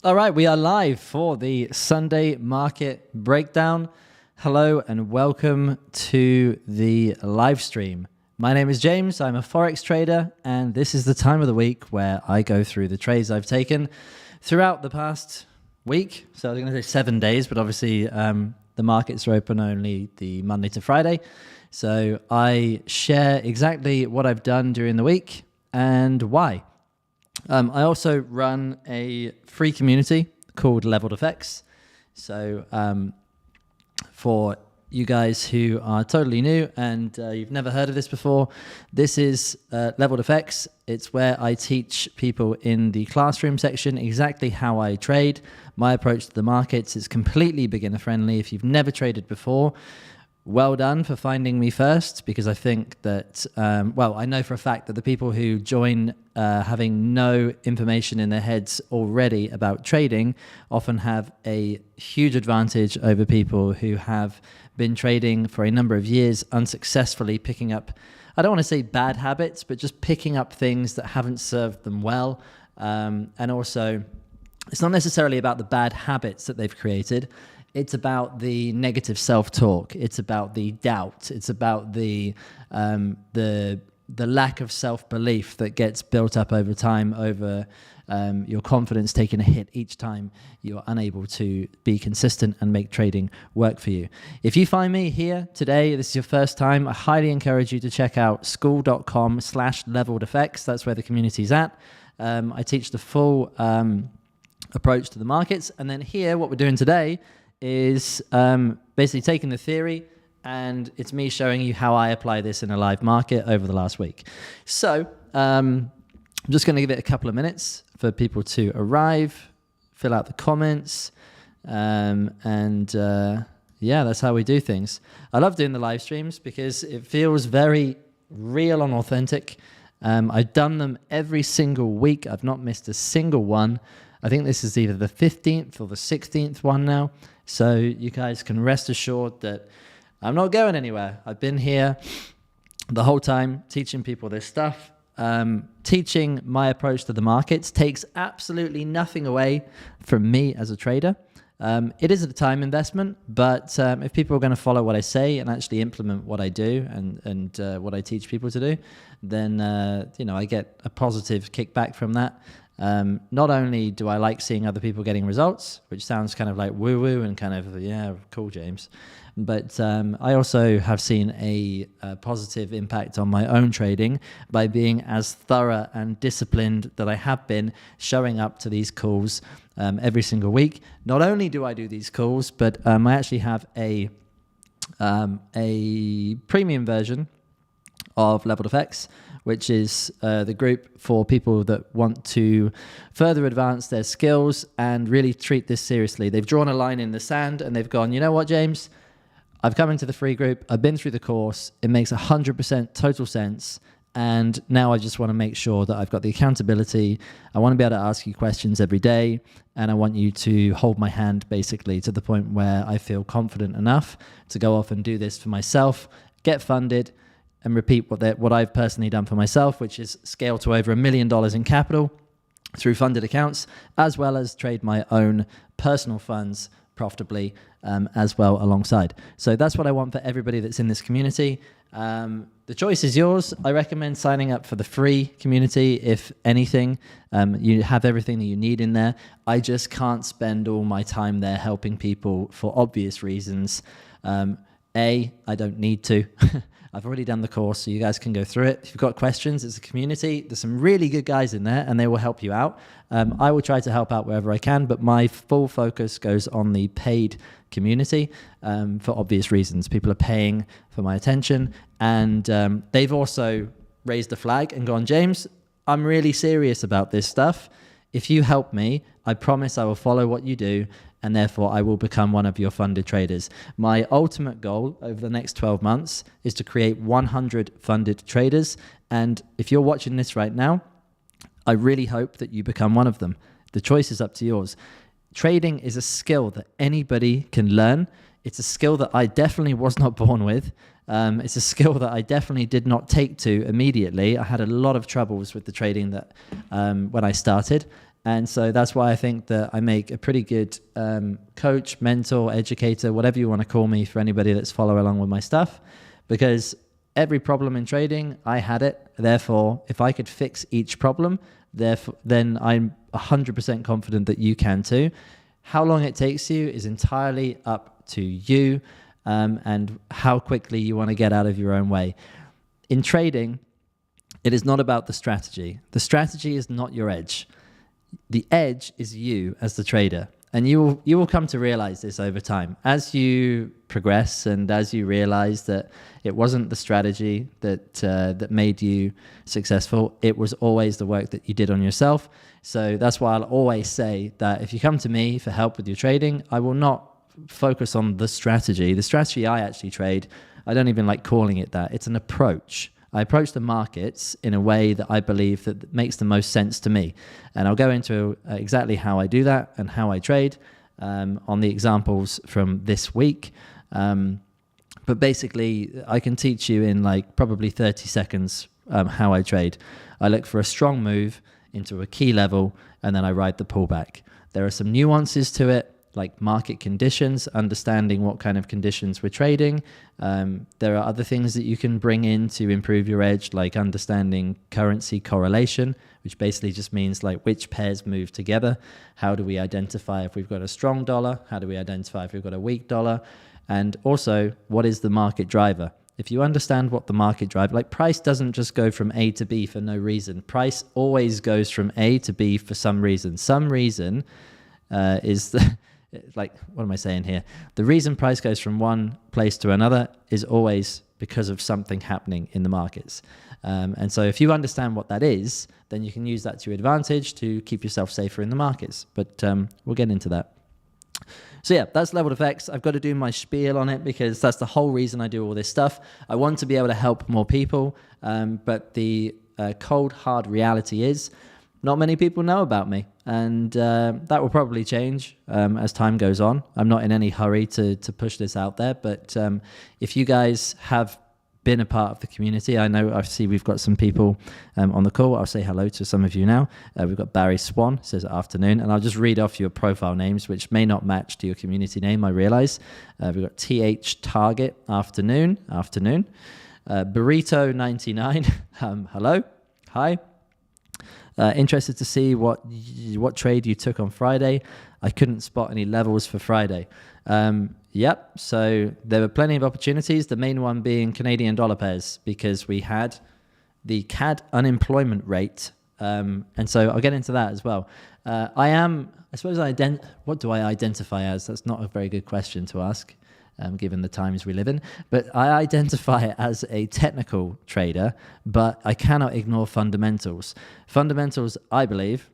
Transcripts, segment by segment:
All right, we are live for the Sunday market breakdown. Hello and welcome to the live stream. My name is James. I'm a Forex trader, and this is the time of the week where I go through the trades I've taken throughout the past week. So I was going to say 7 days, but obviously the markets are open only the Monday to Friday. So I share exactly what I've done during the week and why. I also run a free community called Leveled Effects. So for you guys who are totally new and you've never heard of this before, this is Leveled Effects. It's where I teach people in the classroom section exactly how I trade, my approach to the markets. It's completely beginner friendly. If you've never traded before, well done for finding me first, because I think that, I know for a fact that the people who join having no information in their heads already about trading often have a huge advantage over people who have been trading for a number of years unsuccessfully, picking up, I don't want to say bad habits, but just picking up things that haven't served them well. And also, it's not necessarily about the bad habits that they've created. It's about the negative self-talk. It's about the doubt. It's about the lack of self-belief that gets built up over time, over your confidence taking a hit each time you're unable to be consistent and make trading work for you. If you find me here today, this is your first time, I highly encourage you to check out school.com/leveledeffects. That's where the community's at. I teach the full approach to the markets. And then here, what we're doing today is basically taking the theory, and it's me showing you how I apply this in a live market over the last week. So I'm just going to give it a couple of minutes for people to arrive, fill out the comments, and that's how we do things. I love doing the live streams because it feels very real and authentic. I've done them every single week. I've not missed a single one. I think this is either the 15th or the 16th one now. So you guys can rest assured that I'm not going anywhere. I've been here the whole time teaching people this stuff. Teaching my approach to the markets takes absolutely nothing away from me as a trader. It is a time investment, but if people are going to follow what I say and actually implement what I do and what I teach people to do, then I get a positive kickback from that. Not only do I like seeing other people getting results, which sounds kind of like woo-woo and kind of, yeah, cool, James, but I also have seen a positive impact on my own trading by being as thorough and disciplined that I have been, showing up to these calls every single week. Not only do I do these calls, but I actually have a premium version of Leveled Effects, which is the group for people that want to further advance their skills and really treat this seriously. They've drawn a line in the sand and they've gone, you know what, James? I've come into the free group. I've been through the course. It makes 100% total sense. And now I just want to make sure that I've got the accountability. I want to be able to ask you questions every day. And I want you to hold my hand basically to the point where I feel confident enough to go off and do this for myself, get funded, and repeat what I've personally done for myself, which is scale to over $1 million in capital through funded accounts, as well as trade my own personal funds profitably as well alongside. So that's what I want for everybody that's in this community. The choice is yours. I recommend signing up for the free community. If anything, you have everything that you need in there. I just can't spend all my time there helping people for obvious reasons. I don't need to. I've already done the course, so you guys can go through it. If you've got questions, it's a community. There's some really good guys in there, and they will help you out. I will try to help out wherever I can, but my full focus goes on the paid community for obvious reasons. People are paying for my attention, and they've also raised a flag and gone, James, I'm really serious about this stuff. If you help me, I promise I will follow what you do, and therefore I will become one of your funded traders. My ultimate goal over the next 12 months is to create 100 funded traders. And if you're watching this right now, I really hope that you become one of them. The choice is up to yours. Trading is a skill that anybody can learn. It's a skill that I definitely was not born with. It's a skill that I definitely did not take to immediately. I had a lot of troubles with the trading that when I started. And so that's why I think that I make a pretty good coach, mentor, educator, whatever you want to call me, for anybody that's following along with my stuff, because every problem in trading, I had it. Therefore, if I could fix each problem, then I'm 100% confident that you can too. How long it takes you is entirely up to you, and how quickly you want to get out of your own way. In trading, it is not about the strategy. The strategy is not your edge. The edge is you as the trader. And you will come to realize this over time. As you progress and as you realize that it wasn't the strategy that made you successful, it was always the work that you did on yourself. So that's why I'll always say that if you come to me for help with your trading, I will not focus on the strategy. The strategy I actually trade, I don't even like calling it that. It's an approach. I approach the markets in a way that I believe that makes the most sense to me. And I'll go into exactly how I do that and how I trade on the examples from this week. But basically, I can teach you in like probably 30 seconds how I trade. I look for a strong move into a key level, and then I ride the pullback. There are some nuances to it, like market conditions, understanding what kind of conditions we're trading. There are other things that you can bring in to improve your edge, like understanding currency correlation, which basically just means like which pairs move together. How do we identify if we've got a strong dollar? How do we identify if we've got a weak dollar? And also, what is the market driver? If you understand what the market driver, like price doesn't just go from A to B for no reason. Price always goes from A to B for some reason. Some reason is the... Like, what am I saying here? The reason price goes from one place to another is always because of something happening in the markets. And so if you understand what that is, then you can use that to your advantage to keep yourself safer in the markets. But we'll get into that. So yeah, that's leveled effects. I've got to do my spiel on it because that's the whole reason I do all this stuff. I want to be able to help more people. But the cold, hard reality is not many people know about me. And that will probably change as time goes on. I'm not in any hurry to push this out there. But if you guys have been a part of the community, I see we've got some people on the call. I'll say hello to some of you now. We've got Barry Swan, says afternoon. And I'll just read off your profile names, which may not match to your community name, I realize. We've got TH Target, afternoon. Burrito 99, hello, hi. Interested to see what trade you took on Friday. I couldn't spot any levels for Friday. Yep, so there were plenty of opportunities, the main one being Canadian dollar pairs, because we had the CAD unemployment rate. And so I'll get into that as well. What do I identify as? That's not a very good question to ask, given the times we live in. But I identify as a technical trader, but I cannot ignore fundamentals. Fundamentals, I believe,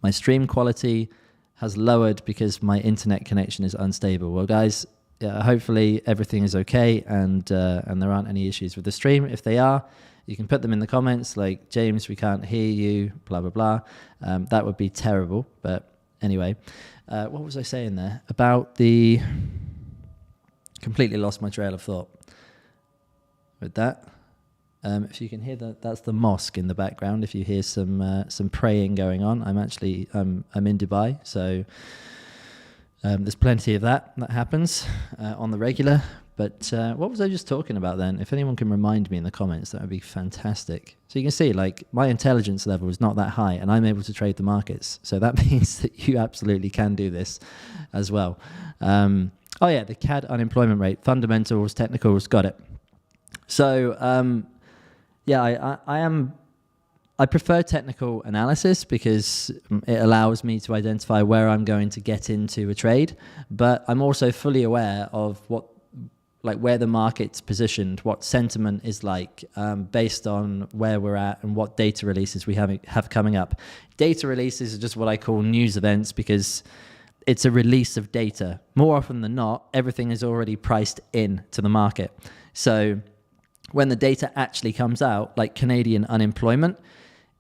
my stream quality has lowered because my internet connection is unstable. Well, guys, hopefully everything is okay and there aren't any issues with the stream. If they are, you can put them in the comments like, James, we can't hear you, blah, blah, blah. That would be terrible. But anyway, what was I saying there? About the... Completely lost my trail of thought with that. If you can hear that, that's the mosque in the background. If you hear some praying going on, I'm in Dubai, so there's plenty of that happens on the regular. But what was I just talking about then? If anyone can remind me in the comments, that would be fantastic. So you can see, like, my intelligence level is not that high, and I'm able to trade the markets. So that means that you absolutely can do this as well. Oh yeah, the CAD unemployment rate, fundamentals, technicals, got it. So I prefer technical analysis because it allows me to identify where I'm going to get into a trade, but I'm also fully aware of where the market's positioned, what sentiment is like, based on where we're at and what data releases we have coming up. Data releases are just what I call news events because it's a release of data. More often than not, everything is already priced in to the market. So when the data actually comes out, like Canadian unemployment,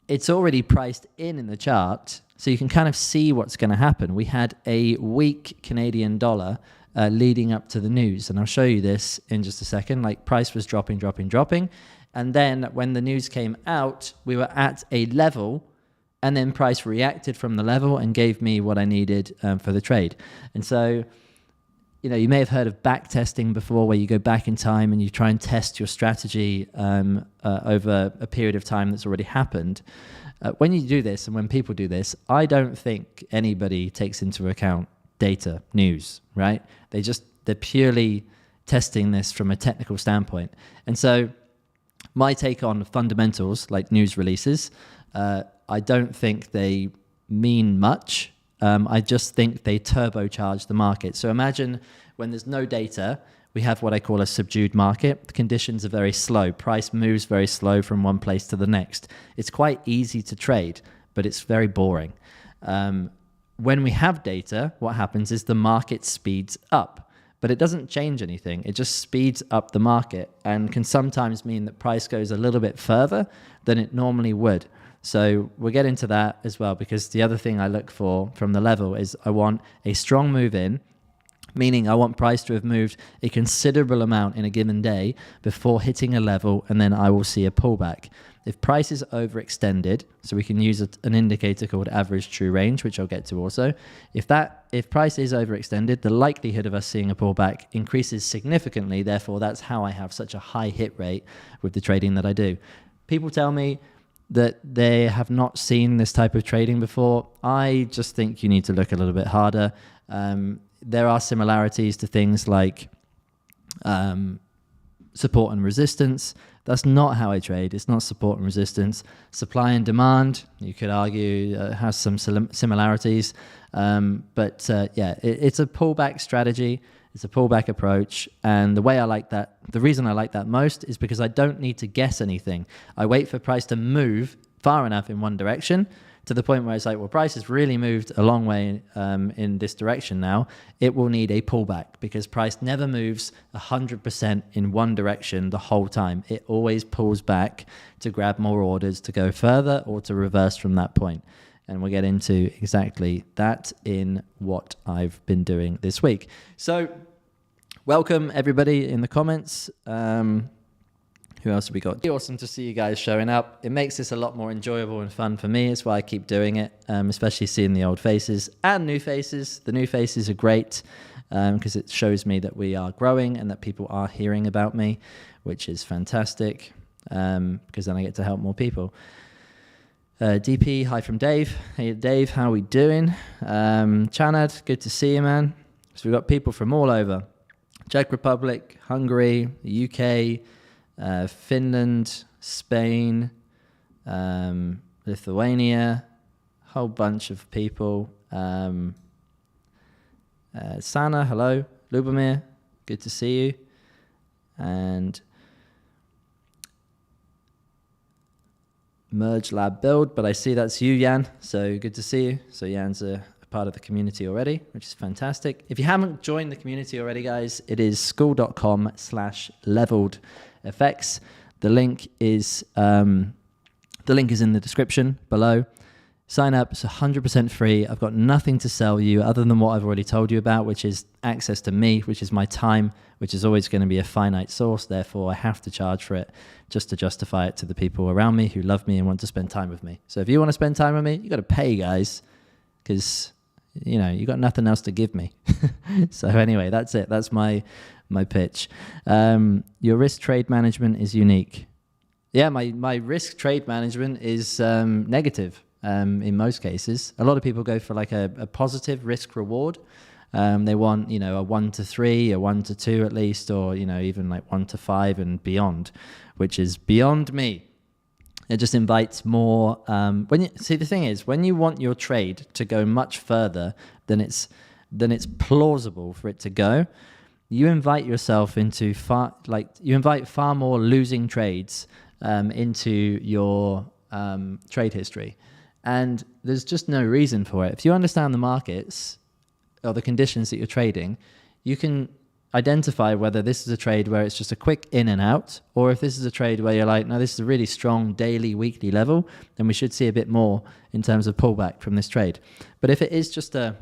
it's already priced in the chart. So you can kind of see what's going to happen. We had a weak Canadian dollar leading up to the news. And I'll show you this in just a second. Like, price was dropping. And then when the news came out, we were at a level and then price reacted from the level and gave me what I needed for the trade. And so, you may have heard of back testing before, where you go back in time and you try and test your strategy over a period of time that's already happened. When you do this, and when people do this, I don't think anybody takes into account data, news, right? They're purely testing this from a technical standpoint. And so my take on fundamentals, like news releases, I don't think they mean much. I just think they turbocharge the market. So imagine when there's no data, we have what I call a subdued market. The conditions are very slow. Price moves very slow from one place to the next. It's quite easy to trade, but it's very boring. When we have data, what happens is the market speeds up, but it doesn't change anything. It just speeds up the market and can sometimes mean that price goes a little bit further than it normally would. So we'll get into that as well, because the other thing I look for from the level is I want a strong move in, meaning I want price to have moved a considerable amount in a given day before hitting a level, and then I will see a pullback. If price is overextended, so we can use an indicator called average true range, which I'll get to also. If price is overextended, the likelihood of us seeing a pullback increases significantly. Therefore, that's how I have such a high hit rate with the trading that I do. People tell me that they have not seen this type of trading before. I just think you need to look a little bit harder. There are similarities to things like support and resistance. That's not how I trade. It's not support and resistance. Supply and demand, you could argue, has some similarities. But it's a pullback strategy. It's a pullback approach. And the way I like that, the reason I like that most is because I don't need to guess anything. I wait for price to move far enough in one direction to the point where it's like, well, price has really moved a long way in this direction now. It will need a pullback, because price never moves 100% in one direction the whole time. It always pulls back to grab more orders to go further or to reverse from that point. And we'll get into exactly that in what I've been doing this week. So welcome everybody in the comments. Who else have we got? Awesome to see you guys showing up. It makes this a lot more enjoyable and fun for me. It's why I keep doing it, especially seeing the old faces and new faces. The new faces are great because it shows me that we are growing and that people are hearing about me, which is fantastic because then I get to help more people. DP, hi from Dave. Hey Dave, how are we doing? Chanad, good to see you, man. So we've got people from all over. Czech Republic, Hungary, the UK, Finland, Spain, Lithuania, a whole bunch of people. Sana, hello. Lubomir, good to see you. And Merge Lab Build, but I see that's you, Jan, so good to see you. So Jan's a part of the community already, which is fantastic. If you haven't joined the community already, guys, it is school.com/leveledfx. The link is in the description below. Sign up. It's 100% free. I've got nothing to sell you other than what I've already told you about, which is access to me, which is my time, which is always going to be a finite source. Therefore, I have to charge for it just to justify it to the people around me who love me and want to spend time with me. So if you want to spend time with me, you got to pay, guys, because you got nothing else to give me. So anyway, that's it. That's my pitch. Your risk trade management is unique. Yeah, my risk trade management is negative. In most cases, a lot of people go for like a positive risk reward. They want, a 1 to 3, a 1 to 2 at least, or, even like 1 to 5 and beyond, which is beyond me. It just invites more. The thing is, when you want your trade to go much further than it's plausible for it to go, you invite yourself into far more losing trades into your trade history. And there's just no reason for it. If you understand the markets or the conditions that you're trading, you can identify whether this is a trade where it's just a quick in and out, or if this is a trade where you're like, no, this is a really strong daily, weekly level, then we should see a bit more in terms of pullback from this trade. But if it is just a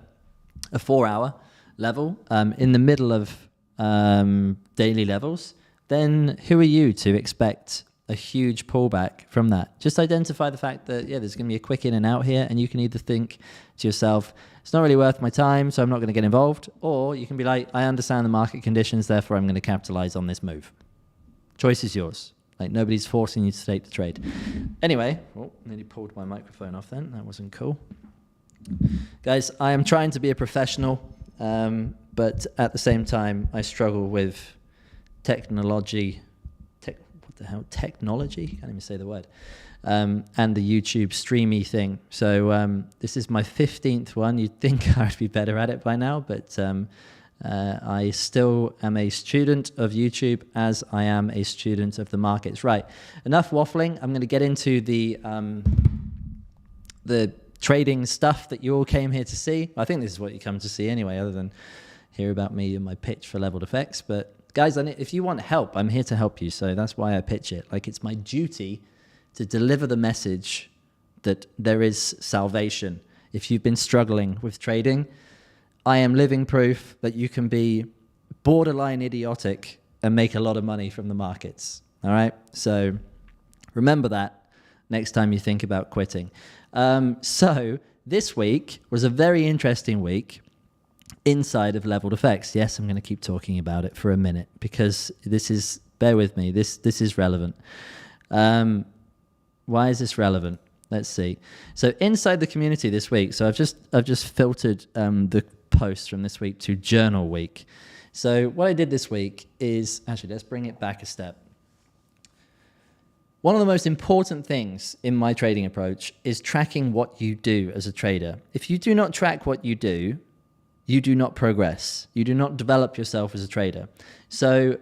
4-hour level in the middle of daily levels, then who are you to expect a huge pullback from that. Just identify the fact that, there's going to be a quick in and out here, and you can either think to yourself, it's not really worth my time, so I'm not going to get involved, or you can be like, I understand the market conditions, therefore I'm going to capitalize on this move. Choice is yours. Like, nobody's forcing you to take the trade. Anyway, nearly pulled my microphone off then. That wasn't cool. Guys, I am trying to be a professional, but at the same time, I struggle with technology. Technology? Can't even say the word. And the YouTube streamy thing. So this is my 15th one. You'd think I'd be better at it by now, but I still am a student of YouTube as I am a student of the markets. Right, enough waffling. I'm going to get into the trading stuff that you all came here to see. I think this is what you come to see anyway, other than hear about me and my pitch for leveled effects. But guys, if you want help, I'm here to help you. So that's why I pitch it. Like, it's my duty to deliver the message that there is salvation. If you've been struggling with trading, I am living proof that you can be borderline idiotic and make a lot of money from the markets. All right? So remember that next time you think about quitting. So this week was a very interesting week inside of leveled effects. Yes, I'm going to keep talking about it for a minute because this is, bear with me, this is relevant. Why is this relevant? Let's see. So inside the community this week, so I've just filtered the posts from this week to journal week. So what I did this week is, actually, let's bring it back a step. One of the most important things in my trading approach is tracking what you do as a trader. If you do not track what you do not progress. You do not develop yourself as a trader. So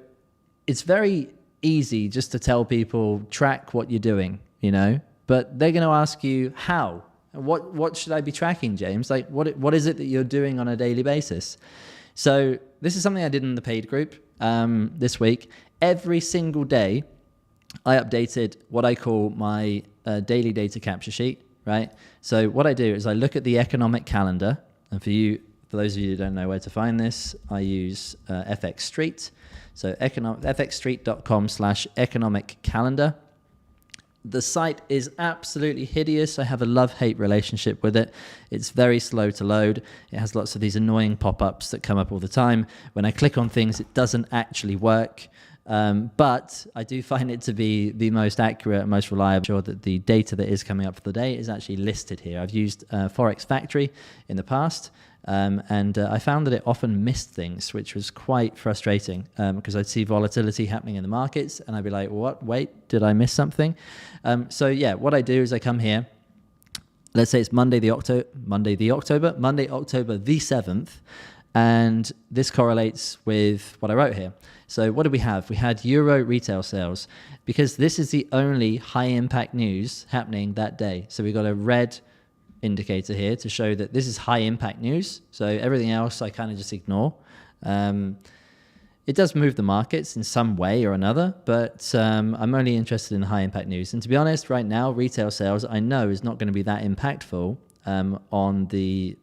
it's very easy just to tell people, track what you're doing, but they're going to ask you how. What should I be tracking, James? Like, what is it that you're doing on a daily basis? So this is something I did in the paid group this week. Every single day, I updated what I call my daily data capture sheet, right? So what I do is I look at the economic calendar, and for those of you who don't know where to find this, I use FX Street. So fxstreet.com/economic calendar. The site is absolutely hideous. I have a love-hate relationship with it. It's very slow to load. It has lots of these annoying pop-ups that come up all the time. When I click on things, it doesn't actually work. But I do find it to be the most accurate and most reliable. I'm sure that the data that is coming up for the day is actually listed here. I've used Forex Factory in the past, and I found that it often missed things, which was quite frustrating because I'd see volatility happening in the markets and I'd be like, what? Wait, did I miss something? So yeah, what I do is I come here. Let's say it's Monday, October the 7th. And this correlates with what I wrote here. So what did we have? We had Euro retail sales, because this is the only high impact news happening that day. So we got a red indicator here to show that this is high impact news. So everything else I kind of just ignore. It does move the markets in some way or another, but I'm only interested in high impact news. And to be honest, right now, retail sales I know is not going to be that impactful on the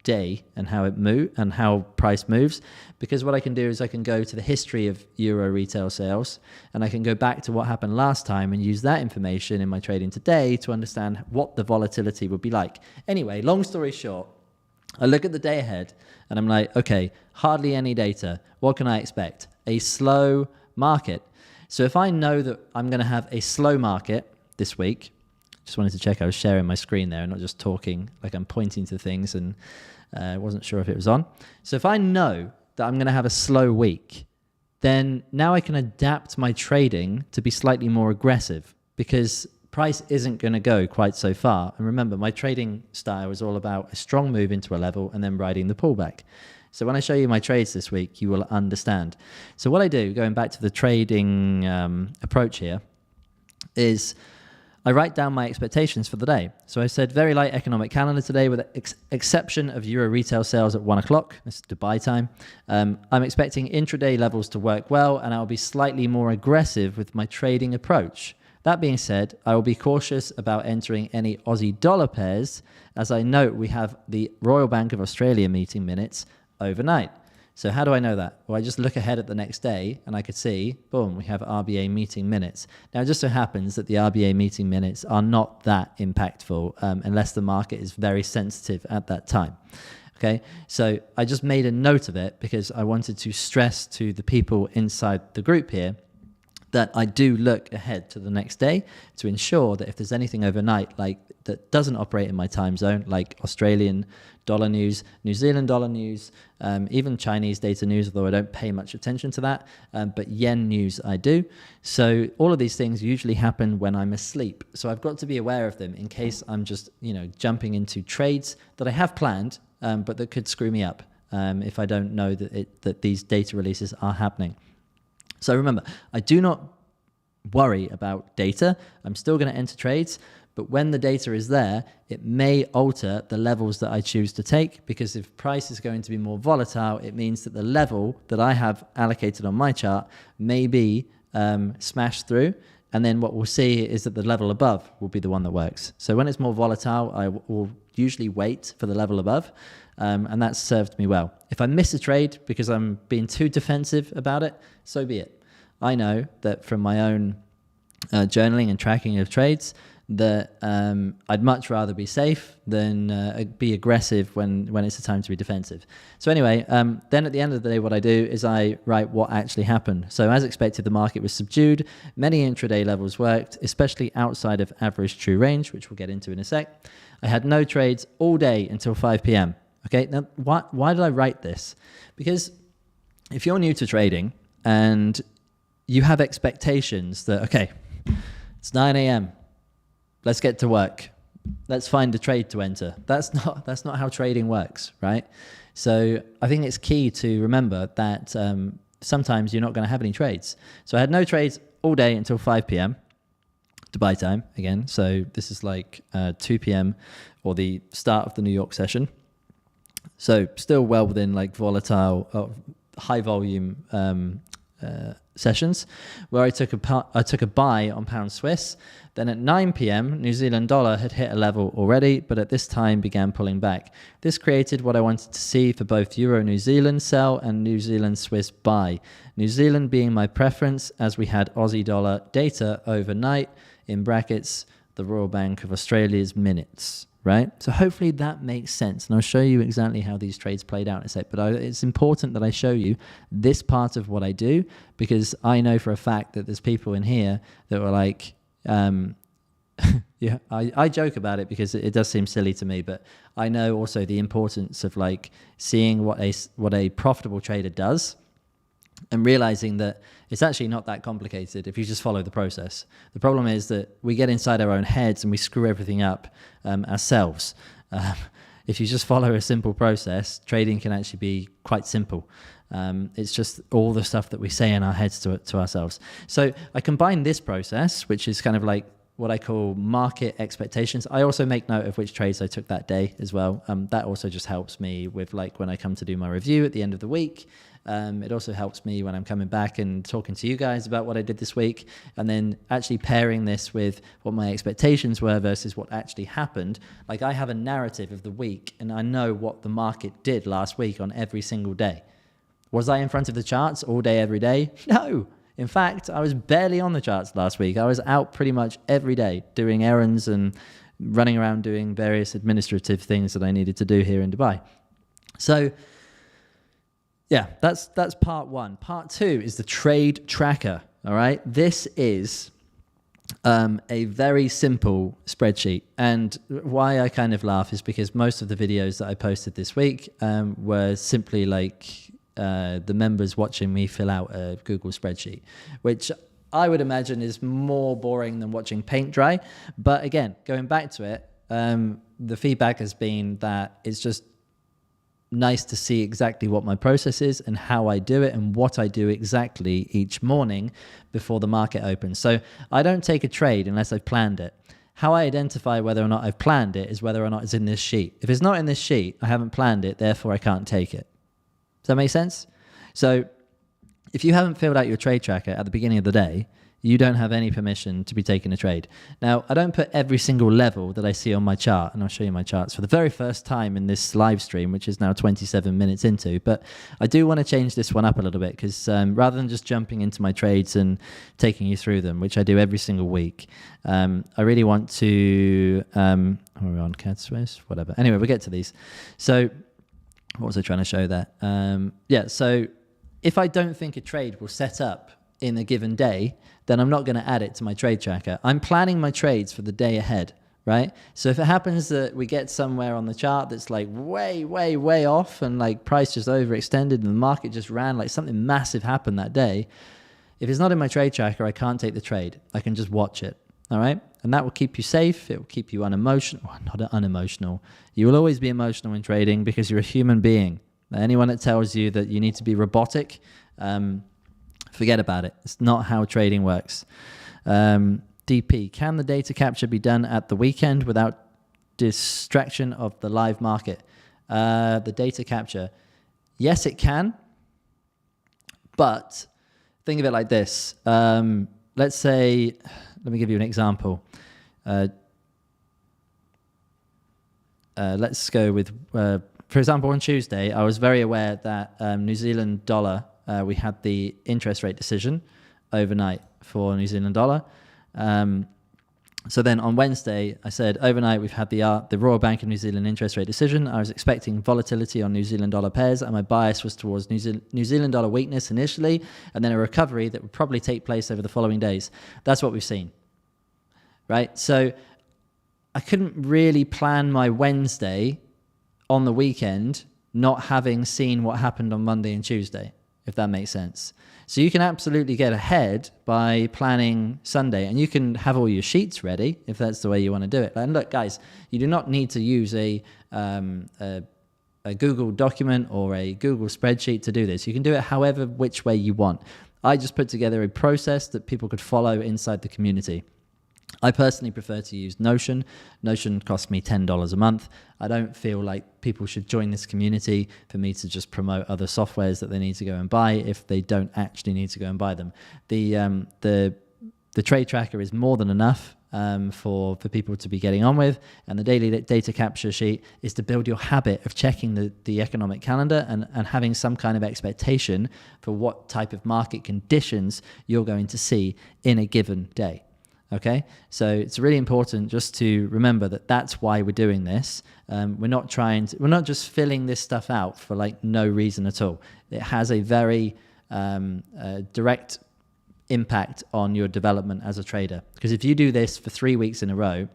day and how price moves, because what I can do is I can go to the history of Euro retail sales and I can go back to what happened last time and use that information in my trading today to understand what the volatility would be like. Anyway, long story short, I look at the day ahead and I'm like, okay, hardly any data. What can I expect? A slow market. So if I know that I'm going to have a slow market this week, just wanted to check I was sharing my screen there and not just talking, like I'm pointing to things and wasn't sure if it was on. So if I know that I'm going to have a slow week, then now I can adapt my trading to be slightly more aggressive because price isn't going to go quite so far. And remember, my trading style is all about a strong move into a level and then riding the pullback. So when I show you my trades this week, you will understand. So what I do, going back to the trading approach here, is I write down my expectations for the day. So I said very light economic calendar today with the exception of Euro retail sales at 1 o'clock. This is Dubai time. I'm expecting intraday levels to work well, and I'll be slightly more aggressive with my trading approach. That being said, I will be cautious about entering any Aussie dollar pairs, as I note we have the Royal Bank of Australia meeting minutes overnight. So how do I know that? Well, I just look ahead at the next day and I could see, boom, we have RBA meeting minutes. Now, it just so happens that the RBA meeting minutes are not that impactful unless the market is very sensitive at that time. Okay, so I just made a note of it because I wanted to stress to the people inside the group here that I do look ahead to the next day to ensure that if there's anything overnight like that doesn't operate in my time zone, like Australian dollar news, New Zealand dollar news, even Chinese data news, although I don't pay much attention to that, but yen news I do. So all of these things usually happen when I'm asleep. So I've got to be aware of them in case I'm just, jumping into trades that I have planned, but that could screw me up if I don't know that these data releases are happening. So remember, I do not worry about data. I'm still going to enter trades, but when the data is there, it may alter the levels that I choose to take, because if price is going to be more volatile, it means that the level that I have allocated on my chart may be smashed through. And then what we'll see is that the level above will be the one that works. So when it's more volatile, I will usually wait for the level above. And that's served me well. If I miss a trade because I'm being too defensive about it, so be it. I know that from my own journaling and tracking of trades that I'd much rather be safe than be aggressive when it's a time to be defensive. So anyway, then at the end of the day, what I do is I write what actually happened. So as expected, the market was subdued. Many intraday levels worked, especially outside of average true range, which we'll get into in a sec. I had no trades all day until 5 p.m. Okay, now why did I write this? Because if you're new to trading and you have expectations that, okay, it's 9 a.m., let's get to work, let's find a trade to enter. That's not how trading works, right? So I think it's key to remember that sometimes you're not going to have any trades. So I had no trades all day until 5 p.m. Dubai time again. So this is like 2 p.m. or the start of the New York session. So still well within like volatile, high volume sessions, where I took a buy on pound Swiss. Then at 9 p.m, New Zealand dollar had hit a level already, but at this time began pulling back. This created what I wanted to see for both Euro New Zealand sell and New Zealand Swiss buy. New Zealand being my preference, as we had Aussie dollar data overnight, in brackets, the Royal Bank of Australia's minutes. Right? So hopefully that makes sense. And I'll show you exactly how these trades played out in a sec. But it's important that I show you this part of what I do, because I know for a fact that there's people in here that were like, yeah, I joke about it because it does seem silly to me, but I know also the importance of like seeing what a profitable trader does and realizing that it's actually not that complicated if you just follow the process. The problem is that we get inside our own heads and we screw everything up ourselves. If you just follow a simple process, trading can actually be quite simple. It's just all the stuff that we say in our heads to ourselves. So I combine this process, which is kind of like what I call market expectations. I also make note of which trades I took that day as well. That also just helps me with like when I come to do my review at the end of the week. It also helps me when I'm coming back and talking to you guys about what I did this week, and then actually pairing this with what my expectations were versus what actually happened. Like I have a narrative of the week and I know what the market did last week on every single day. Was I in front of the charts all day, every day? No. In fact, I was barely on the charts last week. I was out pretty much every day doing errands and running around doing various administrative things that I needed to do here in Dubai. So yeah, that's part one. Part two is the trade tracker. All right. This is a very simple spreadsheet. And why I kind of laugh is because most of the videos that I posted this week were simply like the members watching me fill out a Google spreadsheet, which I would imagine is more boring than watching paint dry. But again, going back to it, the feedback has been that it's just nice to see exactly what my process is and how I do it and what I do exactly each morning before the market opens. So I don't take a trade unless I've planned it. How I identify whether or not I've planned it is whether or not it's in this sheet. If it's not in this sheet, I haven't planned it, therefore I can't take it. Does that make sense? So if you haven't filled out your trade tracker at the beginning of the day, you don't have any permission to be taking a trade. Now, I don't put every single level that I see on my chart, and I'll show you my charts for the very first time in this live stream, which is now 27 minutes into, but I do want to change this one up a little bit because rather than just jumping into my trades and taking you through them, which I do every single week, I really want to, we're on CAD Swiss, whatever. Anyway, we'll get to these. So what was I trying to show there? So if I don't think a trade will set up in a given day, then I'm not going to add it to my trade tracker. I'm planning my trades for the day ahead, right? So if it happens that we get somewhere on the chart that's like way, way, way off and like price just overextended and the market just ran, like something massive happened that day, if it's not in my trade tracker, I can't take the trade. I can just watch it, all right? And that will keep you safe. It will keep you unemotional. Well, not unemotional. You will always be emotional in trading because you're a human being. Anyone that tells you that you need to be robotic, forget about it. It's not how trading works. DP, can the data capture be done at the weekend without distraction of the live market? The data capture, yes, it can. But think of it like this. Let's say, let me give you an example. Let's go with, for example, on Tuesday, I was very aware that New Zealand dollar, we had the interest rate decision overnight for New Zealand dollar. So then on Wednesday, I said, overnight, we've had the Royal Bank of New Zealand interest rate decision. I was expecting volatility on New Zealand dollar pairs, and my bias was towards New Zealand dollar weakness initially, and then a recovery that would probably take place over the following days. That's what we've seen, right? So I couldn't really plan my Wednesday on the weekend, not having seen what happened on Monday and Tuesday, if that makes sense. So you can absolutely get ahead by planning Sunday, and you can have all your sheets ready if that's the way you want to do it. And look, guys, you do not need to use a Google document or a Google spreadsheet to do this. You can do it however which way you want. I just put together a process that people could follow inside the community. I personally prefer to use Notion. Notion costs me $10 a month. I don't feel like people should join this community for me to just promote other softwares that they need to go and buy if they don't actually need to go and buy them. The trade tracker is more than enough for people to be getting on with, and the daily data capture sheet is to build your habit of checking the economic calendar and having some kind of expectation for what type of market conditions you're going to see in a given day. Okay, so it's really important just to remember that that's why we're doing this. We're not just filling this stuff out for like no reason at all. It has a very direct impact on your development as a trader. Because if you do this for 3 weeks in a row,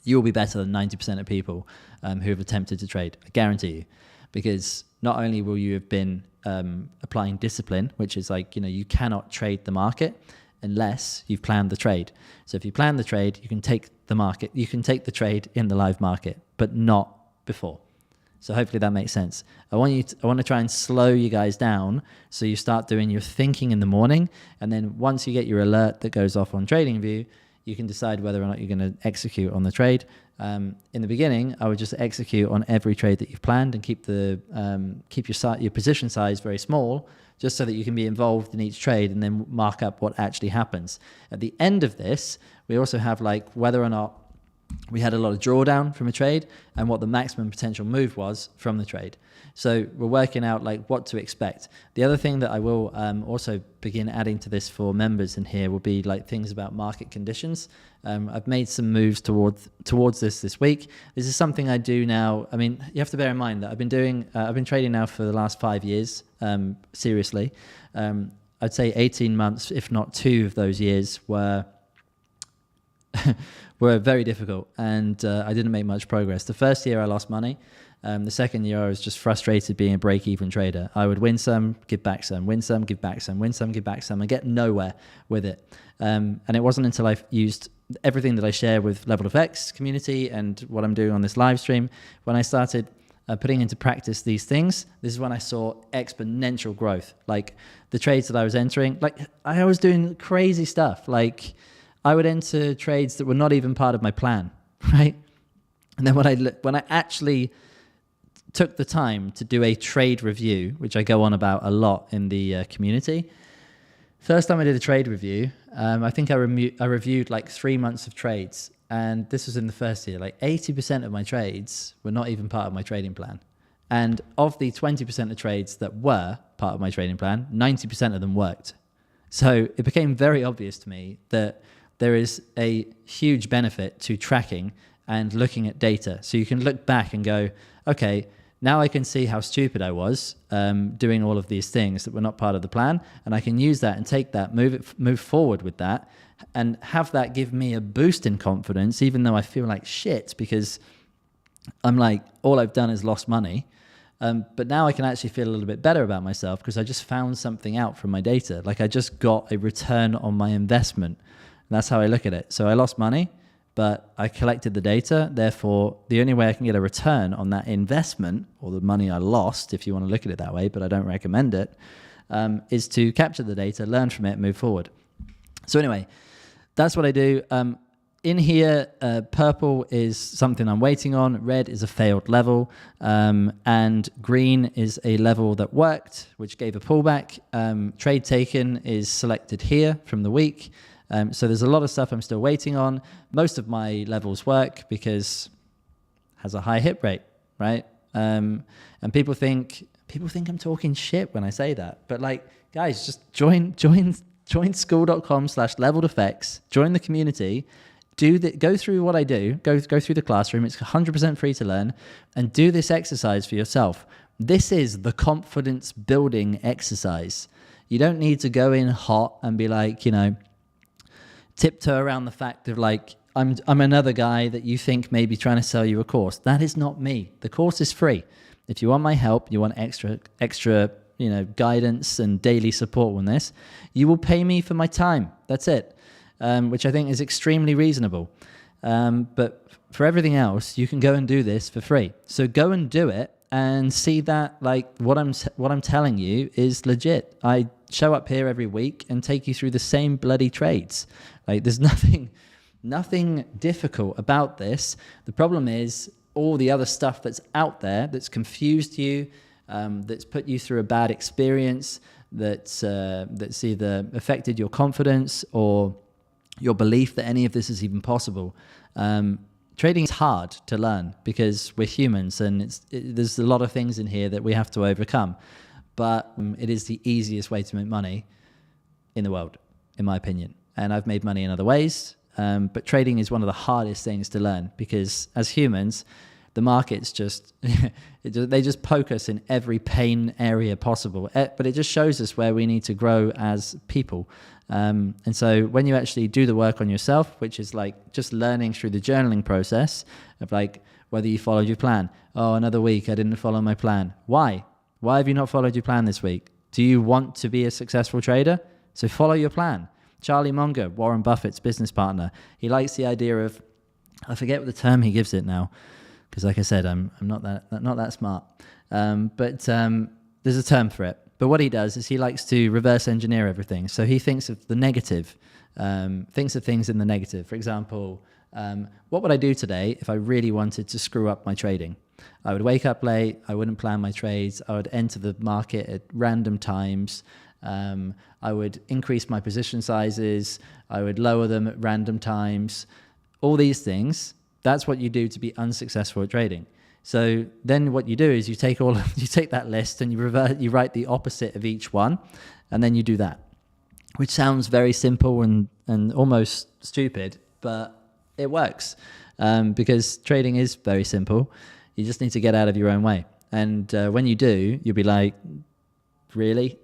you'll be better than 90% of people who have attempted to trade. I guarantee you. Because not only will you have been applying discipline, which is like, you cannot trade the market unless you've planned the trade. So if you plan the trade, you can take the trade in the live market, but not before. So hopefully that makes sense. I want to try and slow you guys down so you start doing your thinking in the morning, and then once you get your alert that goes off on TradingView, you can decide whether or not you're going to execute on the trade. In the beginning, I would just execute on every trade that you've planned and keep your position size very small, just so that you can be involved in each trade and then mark up what actually happens. At the end of this, we also have like whether or not we had a lot of drawdown from a trade and what the maximum potential move was from the trade. So we're working out like what to expect. The other thing that I will also begin adding to this for members in here will be like things about market conditions. I've made some moves towards this week. This is something I do now. I mean, you have to bear in mind that I've been trading now for the last 5 years, seriously. I'd say 18 months, if not 2 of those years were very difficult, and I didn't make much progress. The first year I lost money. The second year I was just frustrated being a break-even trader. I would win some, give back some, win some, give back some, win some, give back some, and get nowhere with it. And it wasn't until I used everything that I share with Level of X community and what I'm doing on this live stream, when I started putting into practice these things, this is when I saw exponential growth. Like the trades that I was entering, like I was doing crazy stuff. Like I would enter trades that were not even part of my plan, right? And then when I actually took the time to do a trade review, which I go on about a lot in the community, First time I did a trade review, I think I reviewed like 3 months of trades. And this was in the first year. Like 80% of my trades were not even part of my trading plan. And of the 20% of trades that were part of my trading plan, 90% of them worked. So it became very obvious to me that there is a huge benefit to tracking and looking at data. So you can look back and go, okay, now I can see how stupid I was doing all of these things that were not part of the plan. And I can use that and take that, move forward with that, and have that give me a boost in confidence, even though I feel like shit because I'm like, all I've done is lost money. But now I can actually feel a little bit better about myself because I just found something out from my data. Like I just got a return on my investment. And that's how I look at it. So I lost money, but I collected the data. Therefore, the only way I can get a return on that investment, or the money I lost, if you want to look at it that way, but I don't recommend it, is to capture the data, learn from it, move forward. So anyway, that's what I do. In here, purple is something I'm waiting on. Red is a failed level. And green is a level that worked, which gave a pullback. Trade taken is selected here from the week. So there's a lot of stuff I'm still waiting on. Most of my levels work because it has a high hit rate, right? And people think I'm talking shit when I say that. But like, guys, just join school.com/leveledeffects, join the community, go through what I do, go through the classroom. It's 100% free to learn, and do this exercise for yourself. This is the confidence building exercise. You don't need to go in hot and be like, tiptoe around the fact of like, I'm another guy that you think may be trying to sell you a course. That is not me. The course is free. If you want my help, you want extra, guidance and daily support on this, you will pay me for my time. That's it. Which I think is extremely reasonable. But for everything else, you can go and do this for free. So go and do it and see that like what I'm telling you is legit. I show up here every week and take you through the same bloody trades. Like there's nothing difficult about this. The problem is all the other stuff that's out there that's confused you, that's put you through a bad experience, that's either affected your confidence or your belief that any of this is even possible. Trading is hard to learn because we're humans, and there's a lot of things in here that we have to overcome. But it is the easiest way to make money in the world, in my opinion. And I've made money in other ways, but trading is one of the hardest things to learn because as humans, the markets they just poke us in every pain area possible. But it just shows us where we need to grow as people. And so when you actually do the work on yourself, which is like just learning through the journaling process of like whether you followed your plan. Oh, another week I didn't follow my plan. Why? Why have you not followed your plan this week? Do you want to be a successful trader? So follow your plan. Charlie Munger, Warren Buffett's business partner, he likes the idea of, I forget what the term he gives it now, because like I said, I'm not that smart. But there's a term for it. But what he does is he likes to reverse engineer everything. So he thinks of the negative, thinks of things in the negative. For example, what would I do today if I really wanted to screw up my trading? I would wake up late. I wouldn't plan my trades. I would enter the market at random times. I would increase my position sizes. I would lower them at random times. All these things, that's what you do to be unsuccessful at trading. So then what you do is you take that list and you write the opposite of each one, and then you do that, which sounds very simple and almost stupid, but it works because trading is very simple. You just need to get out of your own way. And when you do, you'll be like, really?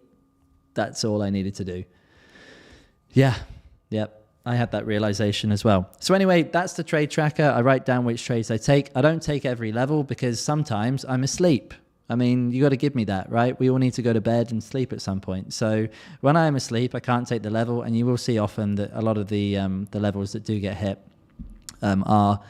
That's all I needed to do. Yeah. Yep. I had that realization as well. So anyway, that's the trade tracker. I write down which trades I take. I don't take every level because sometimes I'm asleep. I mean, you got to give me that, right? We all need to go to bed and sleep at some point. So when I am asleep, I can't take the level, and you will see often that a lot of the levels that do get hit are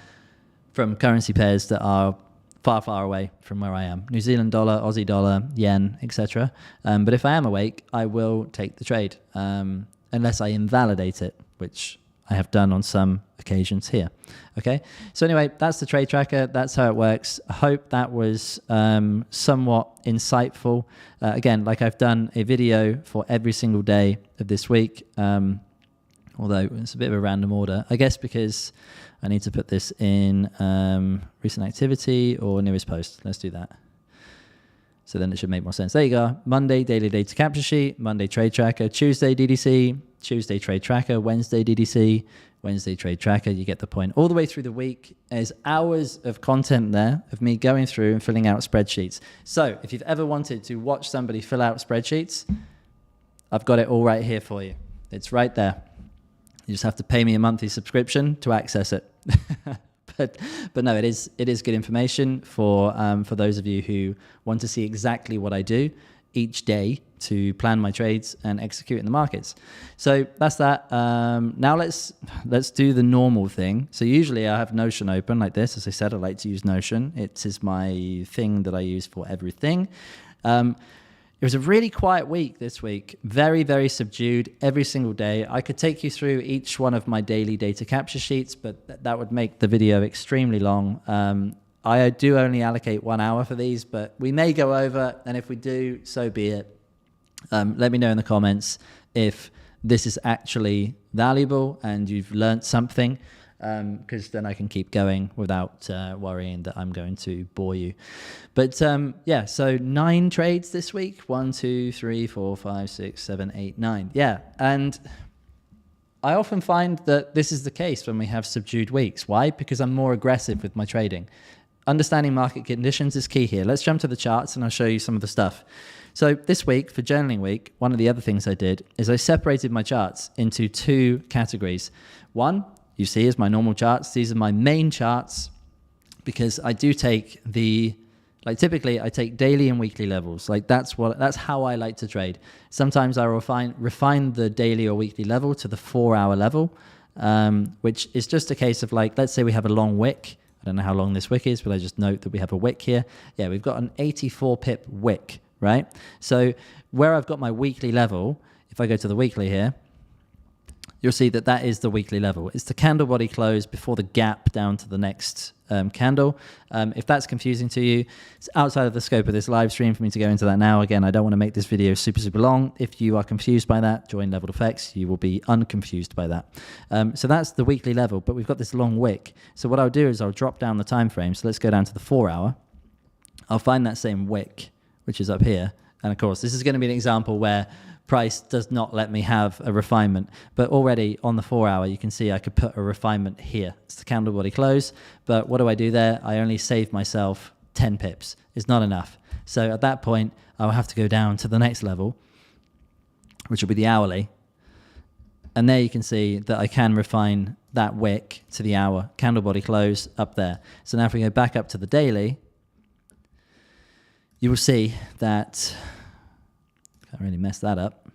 from currency pairs that are far, far away from where I am. New Zealand dollar, Aussie dollar, yen, etc. But if I am awake, I will take the trade unless I invalidate it, which I have done on some occasions here. Okay, so anyway, that's the trade tracker. That's how it works. I hope that was somewhat insightful. Again, like I've done a video for every single day of this week, although it's a bit of a random order, I guess, because I need to put this in recent activity or newest post. Let's do that. So then it should make more sense. There you go. Monday, daily data capture sheet. Monday, trade tracker. Tuesday, DDC. Tuesday, trade tracker. Wednesday, DDC. Wednesday, trade tracker. You get the point. All the way through the week, there's hours of content there of me going through and filling out spreadsheets. So if you've ever wanted to watch somebody fill out spreadsheets, I've got it all right here for you. It's right there. You just have to pay me a monthly subscription to access it. But no, it is good information for those of you who want to see exactly what I do each day to plan my trades and execute in the markets. So that's that. Now let's do the normal thing. So usually I have Notion open like this. As I said, I like to use Notion. It is my thing that I use for everything. It was a really quiet week this week, very, very subdued every single day. I could take you through each one of my daily data capture sheets, but that would make the video extremely long. I do only allocate 1 hour for these, but we may go over, and if we do, so be it. Let me know in the comments if this is actually valuable and you've learned something, because then I can keep going without worrying that I'm going to bore you. But yeah, so 9 trades this week. 1, 2, 3, 4, 5, 6, 7, 8, 9. Yeah, and I often find that this is the case when we have subdued weeks. Why? Because I'm more aggressive with my trading. Understanding market conditions is key here. Let's jump to the charts and I'll show you some of the stuff. So this week, for journaling week, one of the other things I did is I separated my charts into 2 categories. One, you see, is my normal charts. These are my main charts because I do take typically I take daily and weekly levels. Like that's how I like to trade. Sometimes I refine the daily or weekly level to the 4-hour level, which is just a case of let's say we have a long wick. I don't know how long this wick is, but I just note that we have a wick here. Yeah, we've got an 84 pip wick, right? So where I've got my weekly level, if I go to the weekly here, you'll see that is the weekly level. It's the candle body close before the gap down to the next candle. If that's confusing to you, it's outside of the scope of this live stream for me to go into that now. Again, I don't want to make this video super, super long. If you are confused by that, join Leveled Effects. You will be unconfused by that. So that's the weekly level, but we've got this long wick. So what I'll do is I'll drop down the time frame. So let's go down to the 4-hour. I'll find that same wick, which is up here. And of course, this is going to be an example where price does not let me have a refinement, but already on the 4-hour you can see I could put a refinement here. It's the candle body close, but what do I do there? I only save myself 10 pips. It's not enough. So at that point I'll have to go down to the next level, which will be the hourly, and there you can see that I can refine that wick to the hour, candle body close up there. So now if we go back up to the daily, you will see that I really messed that up.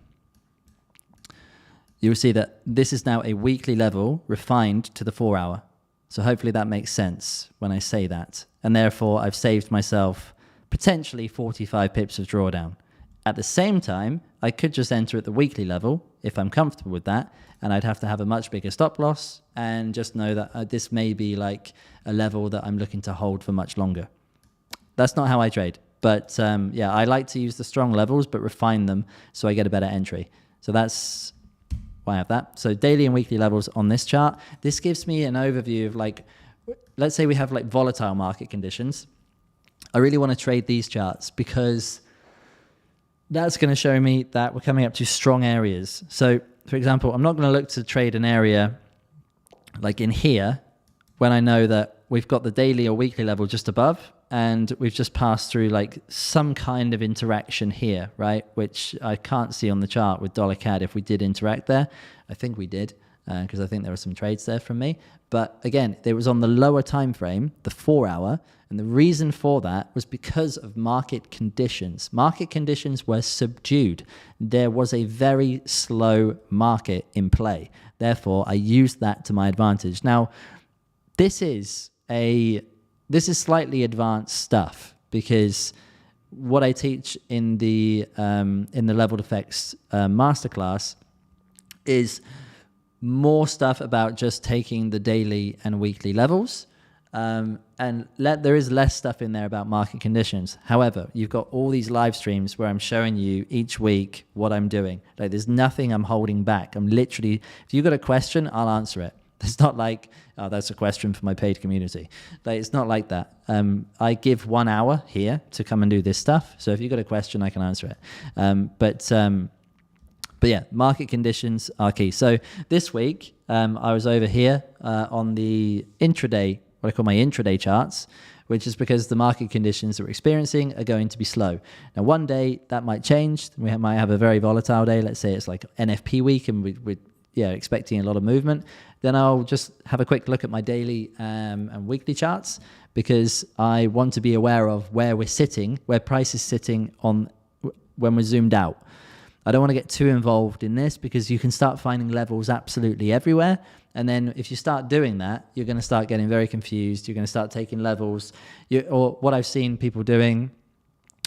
You will see that this is now a weekly level refined to the 4-hour. So hopefully that makes sense when I say that. And therefore I've saved myself potentially 45 pips of drawdown. At the same time, I could just enter at the weekly level if I'm comfortable with that, and I'd have to have a much bigger stop loss and just know that this may be like a level that I'm looking to hold for much longer. That's not how I trade. But yeah, I like to use the strong levels, but refine them so I get a better entry. So that's why I have that. So daily and weekly levels on this chart. This gives me an overview of let's say we have volatile market conditions. I really want to trade these charts because that's going to show me that we're coming up to strong areas. So for example, I'm not going to look to trade an area like in here when I know that we've got the daily or weekly level just above, and we've just passed through some kind of interaction here, right? Which I can't see on the chart with dollar CAD if we did interact there. I think we did, because I think there were some trades there from me. But again, it was on the lower time frame, the 4-hour, and the reason for that was because of market conditions. Market conditions were subdued. There was a very slow market in play. Therefore, I used that to my advantage. Now, this is slightly advanced stuff because what I teach in the Leveled Effects masterclass is more stuff about just taking the daily and weekly levels. There is less stuff in there about market conditions. However, you've got all these live streams where I'm showing you each week what I'm doing. Like, there's nothing I'm holding back. I'm literally, if you've got a question, I'll answer it. It's not like, oh, that's a question for my paid community. Like, it's not like that. I give 1 hour here to come and do this stuff. So if you've got a question, I can answer it. But yeah, market conditions are key. So this week, I was over here on the intraday, what I call my intraday charts, which is because the market conditions that we're experiencing are going to be slow. Now, one day that might change. We might have a very volatile day. Let's say it's like NFP week and we're expecting a lot of movement. Then I'll just have a quick look at my daily and weekly charts, because I want to be aware of where we're sitting, where price is sitting on when we're zoomed out. I don't want to get too involved in this, because you can start finding levels absolutely everywhere. And then if you start doing that, you're going to start getting very confused. You're going to start taking levels. Or what I've seen people doing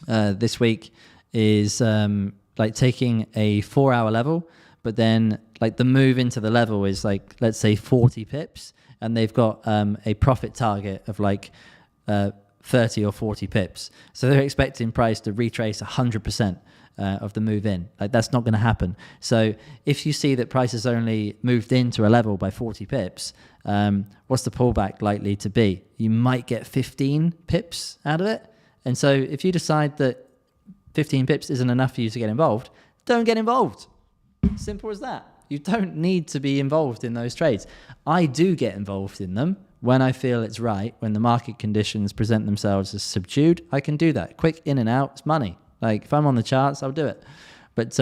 this week is like taking a 4-hour level, but then like the move into the level is like, let's say 40 pips, and they've got a profit target of like 30 or 40 pips. So they're expecting price to retrace 100%. Of the move in. Like, that's not going to happen. So if you see that price has only moved into a level by 40 pips, what's the pullback likely to be? You might get 15 pips out of it. And so if you decide that 15 pips isn't enough for you to get involved, don't get involved. Simple as that. You don't need to be involved in those trades. I do get involved in them when I feel it's right. When the market conditions present themselves as subdued, I can do that. Quick in and out, it's money. Like, if I'm on the charts, I'll do it. But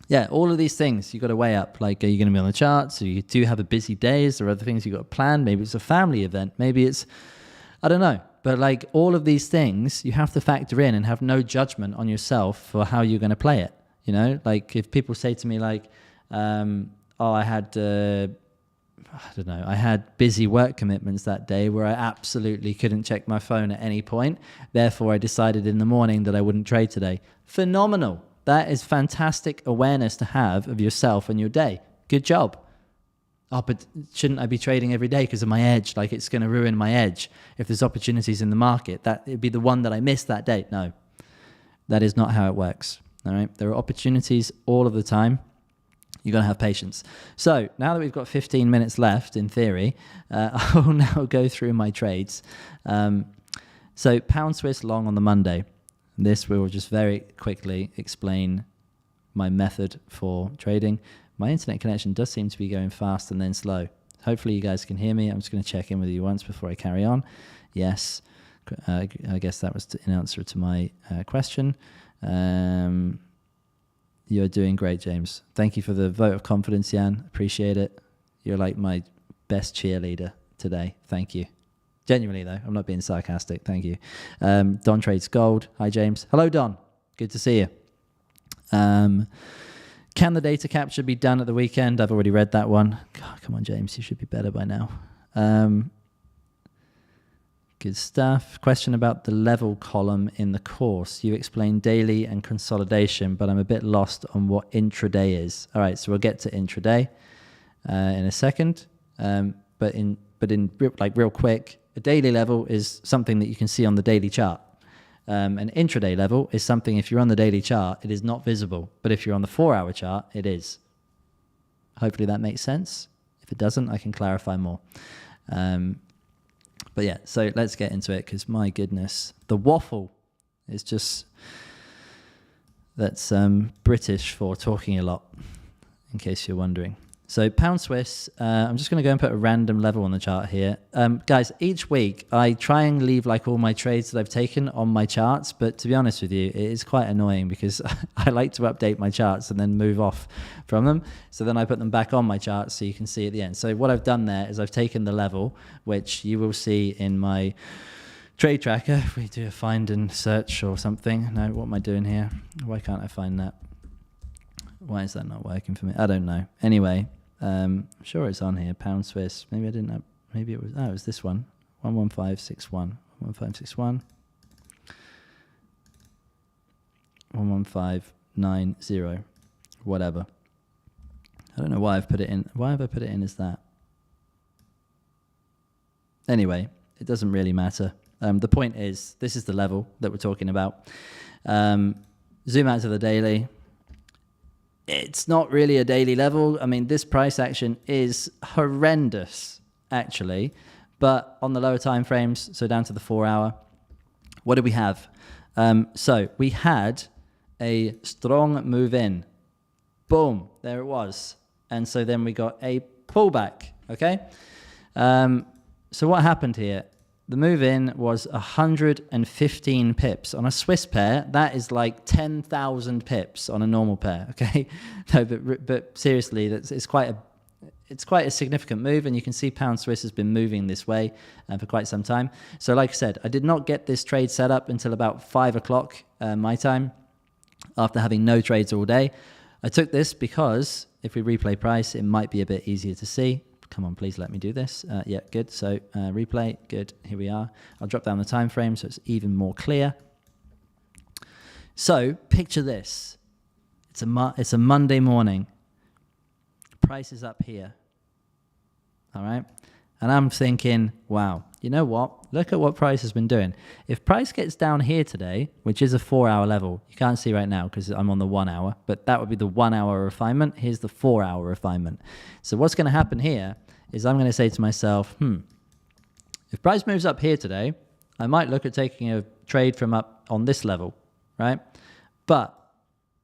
yeah, all of these things you've got to weigh up. Like, are you going to be on the charts? Or you do have a busy day? Is there other things you've got to plan? Maybe it's a family event. Maybe it's, I don't know. But like, all of these things you have to factor in and have no judgment on yourself for how you're going to play it. You know, like if people say to me like, oh, I had busy work commitments that day where I absolutely couldn't check my phone at any point. Therefore, I decided in the morning that I wouldn't trade today. Phenomenal. That is fantastic awareness to have of yourself and your day. Good job. Oh, but shouldn't I be trading every day because of my edge? Like, it's going to ruin my edge. If there's opportunities in the market, that it'd be the one that I missed that day. No, that is not how it works. All right. There are opportunities all of the time. You're going to have patience. So now that we've got 15 minutes left, in theory, I will now go through my trades. So pound Swiss long on the Monday. This will just very quickly explain my method for trading. My internet connection does seem to be going fast and then slow. Hopefully you guys can hear me. I'm just going to check in with you once before I carry on. Yes. I guess that was in answer to my question. You're doing great, James. Thank you for the vote of confidence, Jan. Appreciate it. You're like my best cheerleader today. Thank you. Genuinely, though. I'm not being sarcastic. Thank you. Don trades gold. Hi, James. Hello, Don. Good to see you. Can the data capture be done at the weekend? I've already read that one. God, come on, James. You should be better by now. Good stuff. Question about the level column in the course. You explained daily and consolidation, but I'm a bit lost on what intraday is. All right, so we'll get to intraday in a second. But real quick, a daily level is something that you can see on the daily chart. An intraday level is something, if you're on the daily chart, it is not visible. But if you're on the 4-hour chart, it is. Hopefully that makes sense. If it doesn't, I can clarify more. But yeah, so let's get into it, because my goodness, the waffle is just, that's British for talking a lot, in case you're wondering. So pound Swiss, I'm just going to go and put a random level on the chart here. Guys, each week I try and leave like all my trades that I've taken on my charts, but to be honest with you, it is quite annoying because I like to update my charts and then move off from them. So then I put them back on my charts so you can see at the end. So what I've done there is I've taken the level, which you will see in my trade tracker. If we do a find and search or something. No, what am I doing here? Why can't I find that? Why is that not working for me? I don't know. Anyway. I'm sure it's on here. Pound Swiss. Maybe I didn't have, maybe it was, it was this one. 11561. 11561. 11590. Whatever. I don't know why I've put it in. Why have I put it in as that? Anyway, it doesn't really matter. The point is, this is the level that we're talking about. Zoom out to the daily. It's not really a daily level. I mean, this price action is horrendous, actually. But on the lower time frames, so down to the 4 hour, what did we have? So we had a strong move in. Boom, there it was. And so then we got a pullback, okay? So what happened here? The move in was 115 pips. On a Swiss pair, that is like 10,000 pips on a normal pair, okay? No, but seriously, it's quite a significant move, and you can see pound Swiss has been moving this way for quite some time. So like I said, I did not get this trade set up until about 5 o'clock my time, after having no trades all day. I took this because if we replay price, it might be a bit easier to see. Come on, please let me do this. Yeah, good. So replay, good. Here we are. I'll drop down the time frame so it's even more clear. So picture this. It's a Monday morning. Price is up here. All right. And I'm thinking, wow, you know what? Look at what price has been doing. If price gets down here today, which is a 4 hour level, you can't see right now because I'm on the 1 hour, but that would be the 1 hour refinement. Here's the 4 hour refinement. So what's going to happen here is I'm going to say to myself, if price moves up here today, I might look at taking a trade from up on this level, right? But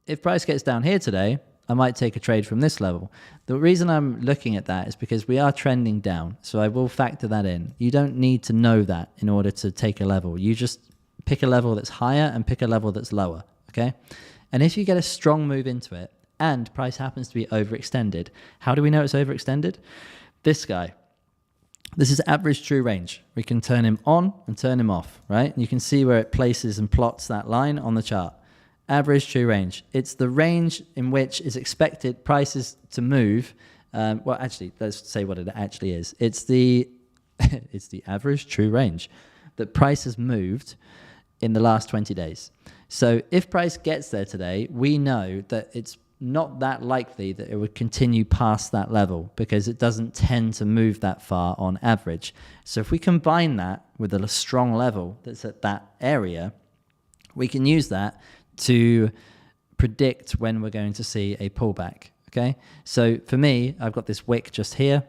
if price gets down here today, I might take a trade from this level. The reason I'm looking at that is because we are trending down. So I will factor that in. You don't need to know that in order to take a level. You just pick a level that's higher and pick a level that's lower, okay? And if you get a strong move into it and price happens to be overextended, how do we know it's overextended? This guy. This is average true range. We can turn him on and turn him off, right? And you can see where it places and plots that line on the chart. Average true range. It's the range in which is expected prices to move. Well, actually, let's say what it actually is. It's the it's the average true range that price has moved in the last 20 days. So if price gets there today, we know that it's not that likely that it would continue past that level because it doesn't tend to move that far on average. So if we combine that with a strong level that's at that area, we can use that to predict when we're going to see a pullback, okay? So for me, I've got this wick just here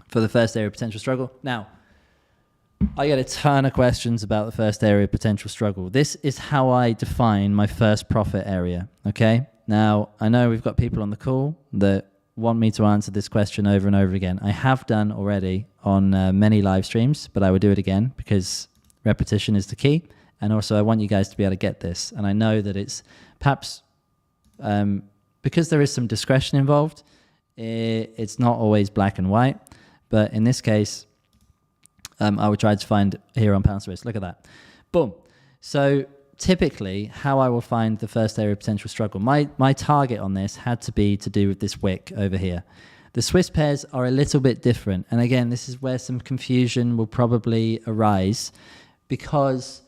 for the first area of potential struggle. Now, I get a ton of questions about the first area of potential struggle. This is how I define my first profit area, okay? Now, I know we've got people on the call that want me to answer this question over and over again. I have done already on many live streams, but I would do it again because repetition is the key. And also, I want you guys to be able to get this. And I know that it's perhaps because there is some discretion involved, it's not always black and white. But in this case, I would try to find here on pound Swiss. Look at that. Boom. So typically, how I will find the first area of potential struggle, my target on this had to be to do with this wick over here. The Swiss pairs are a little bit different. And again, this is where some confusion will probably arise because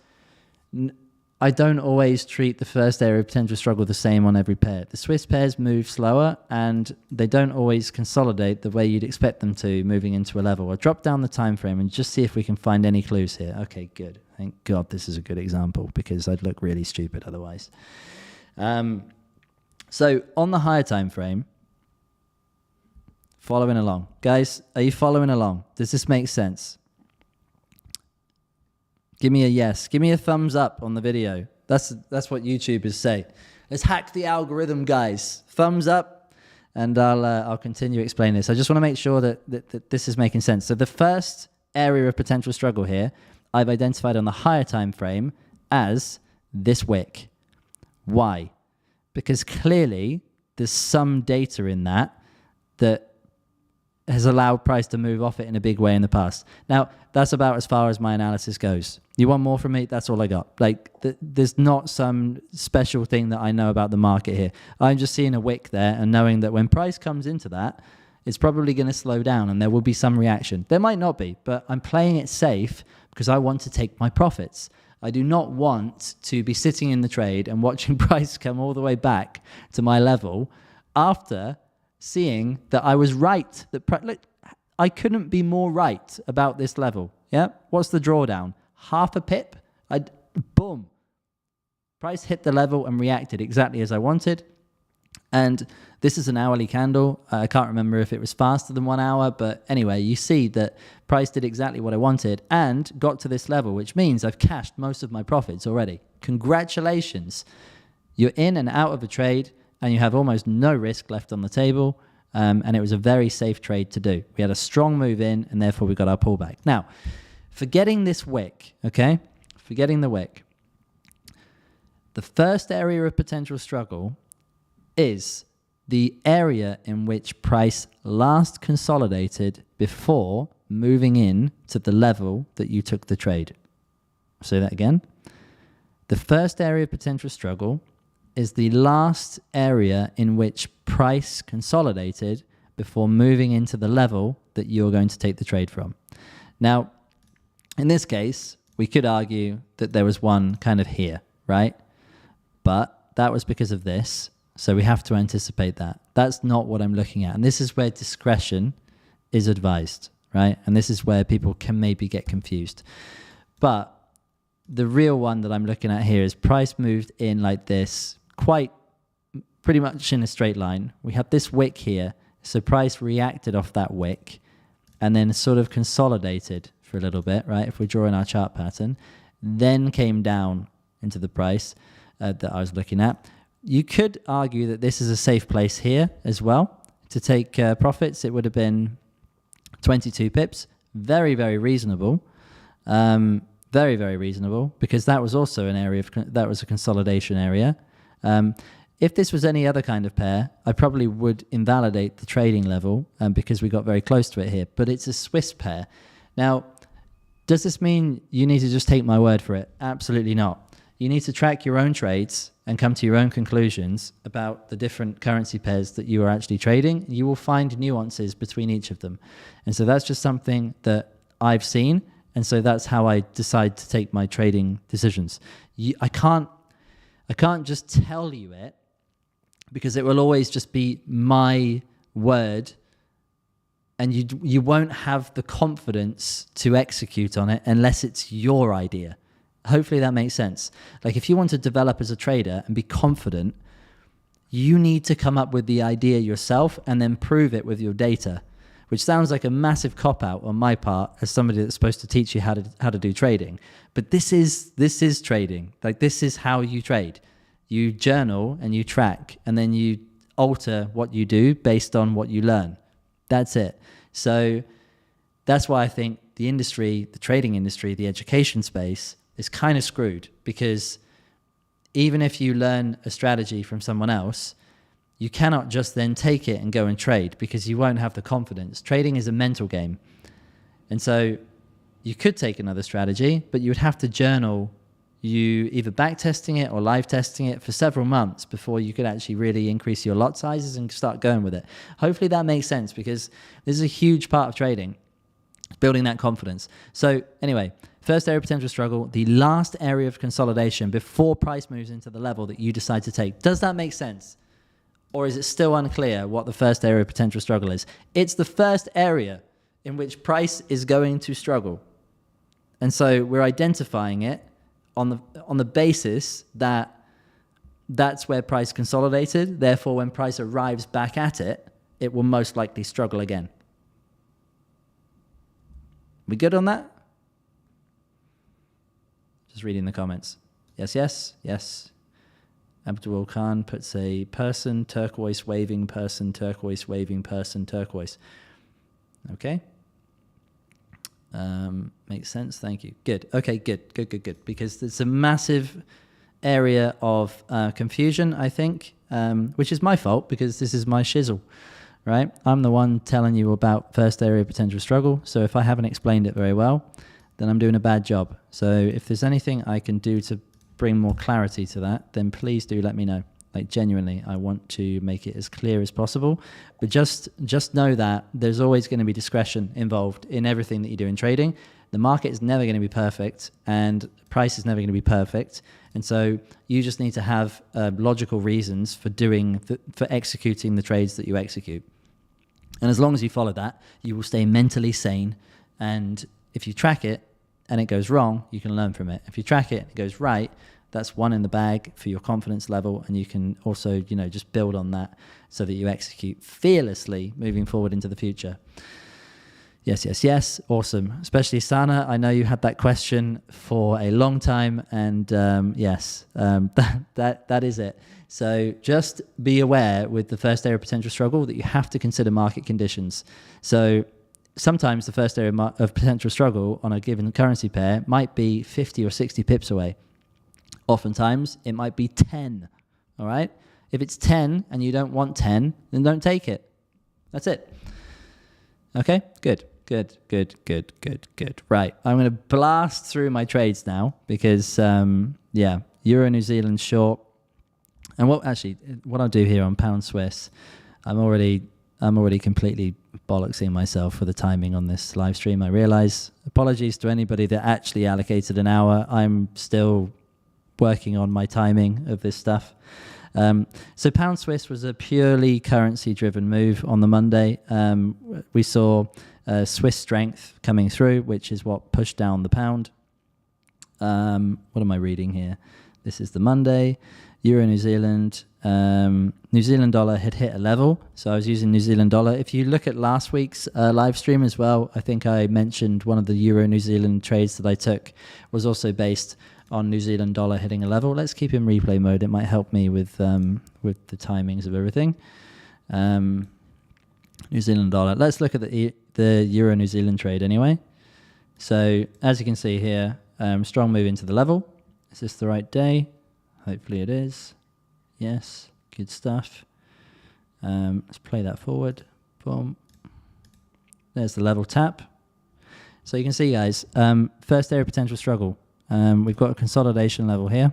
I don't always treat the first area of potential struggle the same on every pair. The Swiss pairs move slower and they don't always consolidate the way you'd expect them to moving into a level. I'll drop down the time frame and just see if we can find any clues here. Okay, good. Thank God this is a good example because I'd look really stupid otherwise. So on the higher time frame, following along. Guys, are you following along? Does this make sense? Give me a yes. Give me a thumbs up on the video. That's what YouTubers say. Let's hack the algorithm, guys. Thumbs up, and I'll continue explaining this. I just want to make sure that this is making sense. So the first area of potential struggle here, I've identified on the higher time frame as this wick. Why? Because clearly there's some data in that has allowed price to move off it in a big way in the past. Now, that's about as far as my analysis goes. You want more from me? That's all I got. Like, there's not some special thing that I know about the market here. I'm just seeing a wick there and knowing that when price comes into that, it's probably going to slow down and there will be some reaction. There might not be, but I'm playing it safe because I want to take my profits. I do not want to be sitting in the trade and watching price come all the way back to my level after seeing that I was right. Look, I couldn't be more right about this level. Yeah. What's the drawdown? Half a pip. Boom. Price hit the level and reacted exactly as I wanted. And this is an hourly candle. I can't remember if it was faster than 1 hour, but anyway, you see that price did exactly what I wanted and got to this level, which means I've cashed most of my profits already. Congratulations. You're in and out of a trade and you have almost no risk left on the table. And it was a very safe trade to do. We had a strong move in and therefore we got our pullback. Now, forgetting this wick, okay? Forgetting the wick. The first area of potential struggle is the area in which price last consolidated before moving in to the level that you took the trade. I'll say that again. The first area of potential struggle is the last area in which price consolidated before moving into the level that you're going to take the trade from. Now, in this case, we could argue that there was one kind of here, right? But that was because of this. So we have to anticipate that. That's not what I'm looking at. And this is where discretion is advised, right? And this is where people can maybe get confused. But the real one that I'm looking at here is price moved in like this, pretty much in a straight line. We have this wick here. So price reacted off that wick and then sort of consolidated for a little bit, right? If we're drawing our chart pattern, then came down into the price that I was looking at. You could argue that this is a safe place here as well to take profits. It would have been 22 pips. Very, very reasonable. Very, very reasonable because that was also an area that was a consolidation area. If this was any other kind of pair, I probably would invalidate the trading level because we got very close to it here. But it's a Swiss pair. Now, does this mean you need to just take my word for it? Absolutely not. You need to track your own trades and come to your own conclusions about the different currency pairs that you are actually trading. You will find nuances between each of them. And so that's just something that I've seen. And so that's how I decide to take my trading decisions. I can't just tell you it because it will always just be my word. And you won't have the confidence to execute on it unless it's your idea. Hopefully that makes sense. Like if you want to develop as a trader and be confident, you need to come up with the idea yourself and then prove it with your data, which sounds like a massive cop-out on my part as somebody that's supposed to teach you how to do trading. But this is trading. Like this is how you trade. You journal and you track and then you alter what you do based on what you learn. That's it. So that's why I think the industry, the trading industry, the education space is kind of screwed because even if you learn a strategy from someone else, you cannot just then take it and go and trade because you won't have the confidence. Trading is a mental game. And so you could take another strategy, but you would have to journal you either back testing it or live testing it for several months before you could actually really increase your lot sizes and start going with it. Hopefully that makes sense because this is a huge part of trading, building that confidence. So anyway, first area of potential struggle, the last area of consolidation before price moves into the level that you decide to take. Does that make sense? Or is it still unclear what the first area of potential struggle is? It's the first area in which price is going to struggle. And so we're identifying it on the basis that that's where price consolidated. Therefore, when price arrives back at it, it will most likely struggle again. We good on that? Just reading the comments. Yes, yes, yes. Abdul Khan puts a person, turquoise, waving person, turquoise, waving person, turquoise. Okay. Makes sense. Thank you. Good. Okay, good. Because there's a massive area of confusion, I think, which is my fault because this is my shizzle, right? I'm the one telling you about first area of potential struggle. So if I haven't explained it very well, then I'm doing a bad job. So if there's anything I can do to bring more clarity to that, then please do let me know. Like genuinely, I want to make it as clear as possible. But just know that there's always going to be discretion involved in everything that you do in trading. The market is never going to be perfect, and price is never going to be perfect. And so you just need to have logical reasons for for executing the trades that you execute. And as long as you follow that, you will stay mentally sane. And if you track it and it goes wrong, you can learn from it. If you track it and it goes right, that's one in the bag for your confidence level. And you can also, just build on that so that you execute fearlessly moving forward into the future. Yes. Awesome. Especially Sana, I know you had that question for a long time, and that is it. So just be aware with the first area of potential struggle that you have to consider market conditions. So sometimes the first area of potential struggle on a given currency pair might be 50 or 60 pips away. Oftentimes it might be 10. All right. If it's 10 and you don't want 10, then don't take it. That's it. Okay, good. Right, I'm going to blast through my trades now because, Euro New Zealand short. And what I'll do here on pound Swiss, I'm already completely bollocksing myself for the timing on this live stream. I realize. Apologies to anybody that actually allocated an hour. I'm still working on my timing of this stuff. So pound Swiss was a purely currency driven move on the Monday. We saw Swiss strength coming through, which is what pushed down the pound. What am I reading here? This is the Monday. Euro New Zealand. New Zealand dollar had hit a level, so I was using New Zealand dollar. If you look at last week's live stream as well, I think I mentioned one of the Euro New Zealand trades that I took was also based on New Zealand dollar hitting a level. Let's keep in replay mode. It might help me with the timings of everything. New Zealand dollar. Let's look at the Euro New Zealand trade anyway. So as you can see here, strong move into the level. Is this the right day? Hopefully it is. Yes, good stuff. Let's play that forward. Boom. There's the level tap. So you can see, guys, first area of potential struggle. We've got a consolidation level here,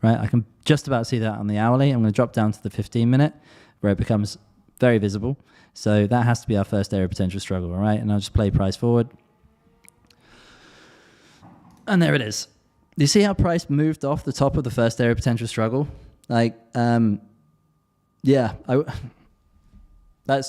right? I can just about see that on the hourly. I'm going to drop down to the 15-minute where it becomes very visible. So that has to be our first area of potential struggle, all right? And I'll just play price forward. And there it is. Do you see how price moved off the top of the first area of potential struggle? That's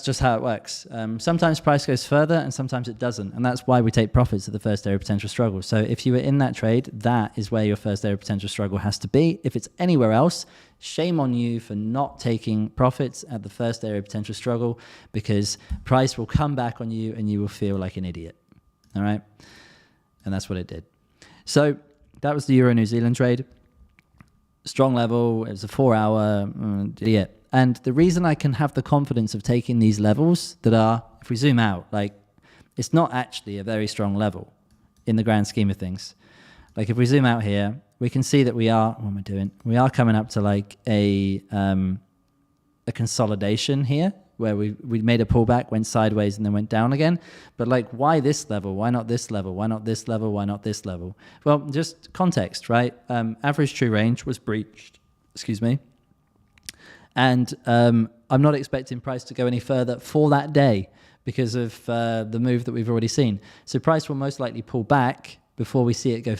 just how it works. Sometimes price goes further and sometimes it doesn't. And that's why we take profits at the first area of potential struggle. So if you were in that trade, that is where your first area of potential struggle has to be. If it's anywhere else, shame on you for not taking profits at the first area of potential struggle, because price will come back on you and you will feel like an idiot. All right? And that's what it did. So that was the Euro New Zealand trade. Strong level. It was a 4-hour. And the reason I can have the confidence of taking these levels that are, if we zoom out, it's not actually a very strong level in the grand scheme of things. If we zoom out here, we can see that we are coming up to a consolidation here, where we made a pullback, went sideways, and then went down again. But why this level? Why not this level? Why not this level? Why not this level? Well, just context, right? Average true range was breached. Excuse me. And I'm not expecting price to go any further for that day because of the move that we've already seen. So price will most likely pull back before we see it go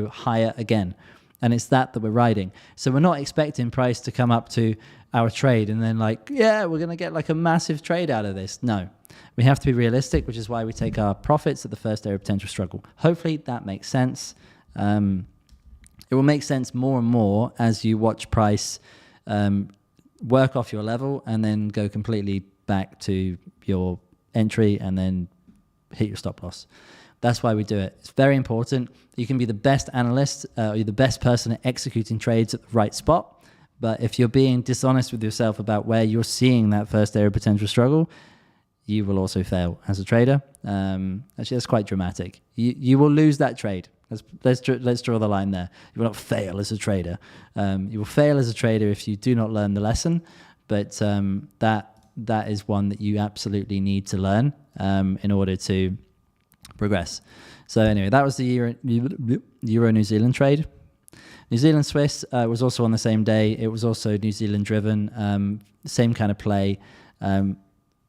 higher again. And it's that we're riding. So we're not expecting price to come up to our trade and then we're going to get a massive trade out of this. No, we have to be realistic, which is why we take our profits at the first area of potential struggle. Hopefully that makes sense. It will make sense more and more as you watch price work off your level and then go completely back to your entry and then hit your stop loss. That's why we do it. It's very important. You can be the best analyst, you're the best person at executing trades at the right spot. But if you're being dishonest with yourself about where you're seeing that first area of potential struggle, you will also fail as a trader. Actually, that's quite dramatic. You will lose that trade. Let's draw the line there. You will not fail as a trader. You will fail as a trader if you do not learn the lesson. But that is one that you absolutely need to learn in order to progress. So anyway, that was the Euro New Zealand trade. New Zealand Swiss was also on the same day. It was also New Zealand driven, same kind of play.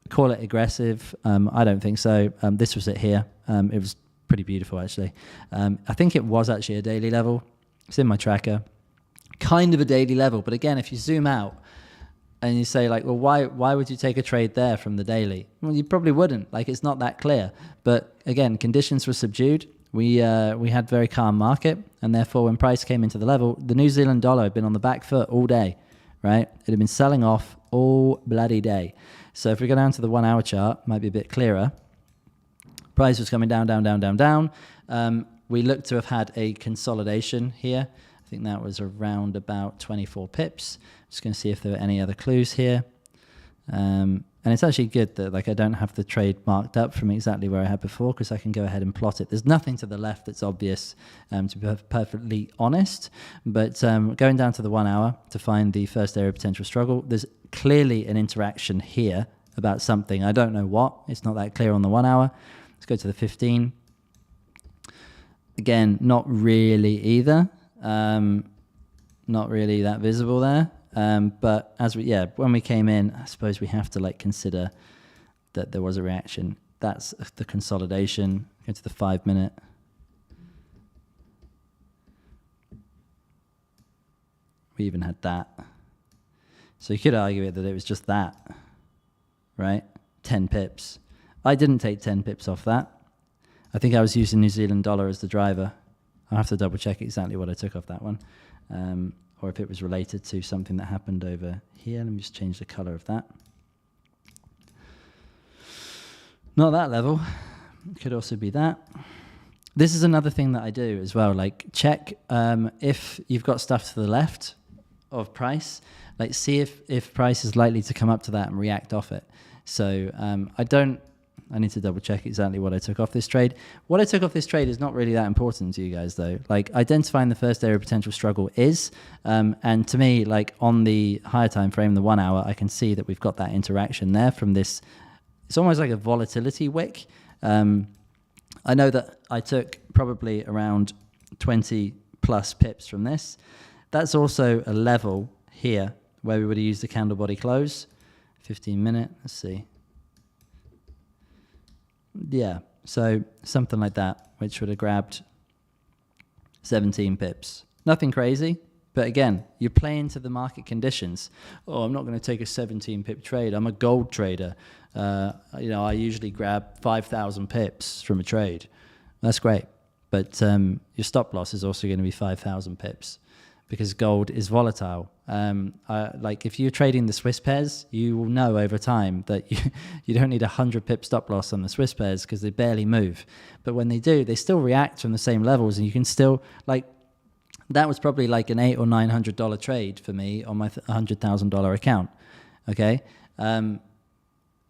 call it aggressive. I don't think so. This was it here. It was pretty beautiful, actually. I think it was actually a daily level. It's in my tracker. Kind of a daily level. But again, if you zoom out and you say, like, well, why would you take a trade there from the daily? Well, you probably wouldn't. Like, it's not that clear. But again, conditions were subdued. We had very calm market. And therefore, when price came into the level, the New Zealand dollar had been on the back foot all day, right? It had been selling off all bloody day. So if we go down to the 1 hour chart, might be a bit clearer. Price was coming down, down, down, down, down. We look to have had a consolidation here. I think that was around about 24 pips. Just going to see if there were any other clues here. And it's actually good that like I don't have the trade marked up from exactly where I had before, because I can go ahead and plot it. There's nothing to the left that's obvious, to be perfectly honest. But going down to the 1 hour to find the first area of potential struggle, there's clearly an interaction here about something. I don't know what. It's not that clear on the 1 hour. Let's go to the 15. Again, not really either. Not really that visible there. But when we came in, I suppose we have to like consider that there was a reaction. That's the consolidation. Go to the 5 minute. We even had that. So you could argue that it was just that, right? 10 pips. I didn't take 10 pips off that. I think I was using New Zealand dollar as the driver. I'll have to double check exactly what I took off that one. Or if it was related to something that happened over here. Let me just change the color of that. Not that level. It could also be that. This is another thing that I do as well. Like check if you've got stuff to the left of price. Like see if price is likely to come up to that and react off it. So I need to double check exactly what I took off this trade. What I took off this trade is not really that important to you guys though. Like identifying the first area of potential struggle is, and to me, like on the higher time frame, the 1 hour, I can see that we've got that interaction there from this. It's almost like a volatility wick. I know that I took probably around 20 plus pips from this. That's also a level here where we would have used the candle body close. 15 minute, let's see. Yeah, so something like that, which would have grabbed 17 pips. Nothing crazy, but again, you're playing to the market conditions. Oh, I'm not going to take a 17 pip trade. I'm a gold trader. I usually grab 5,000 pips from a trade. That's great, but your stop loss is also going to be 5,000 pips because gold is volatile. Like if you're trading the Swiss pairs, you will know over time that you don't need 100 pip stop loss on the Swiss pairs because they barely move. But when they do, they still react from the same levels, and you can still like. That was probably like an $800 or $900 trade for me on my $100,000 account. Okay. And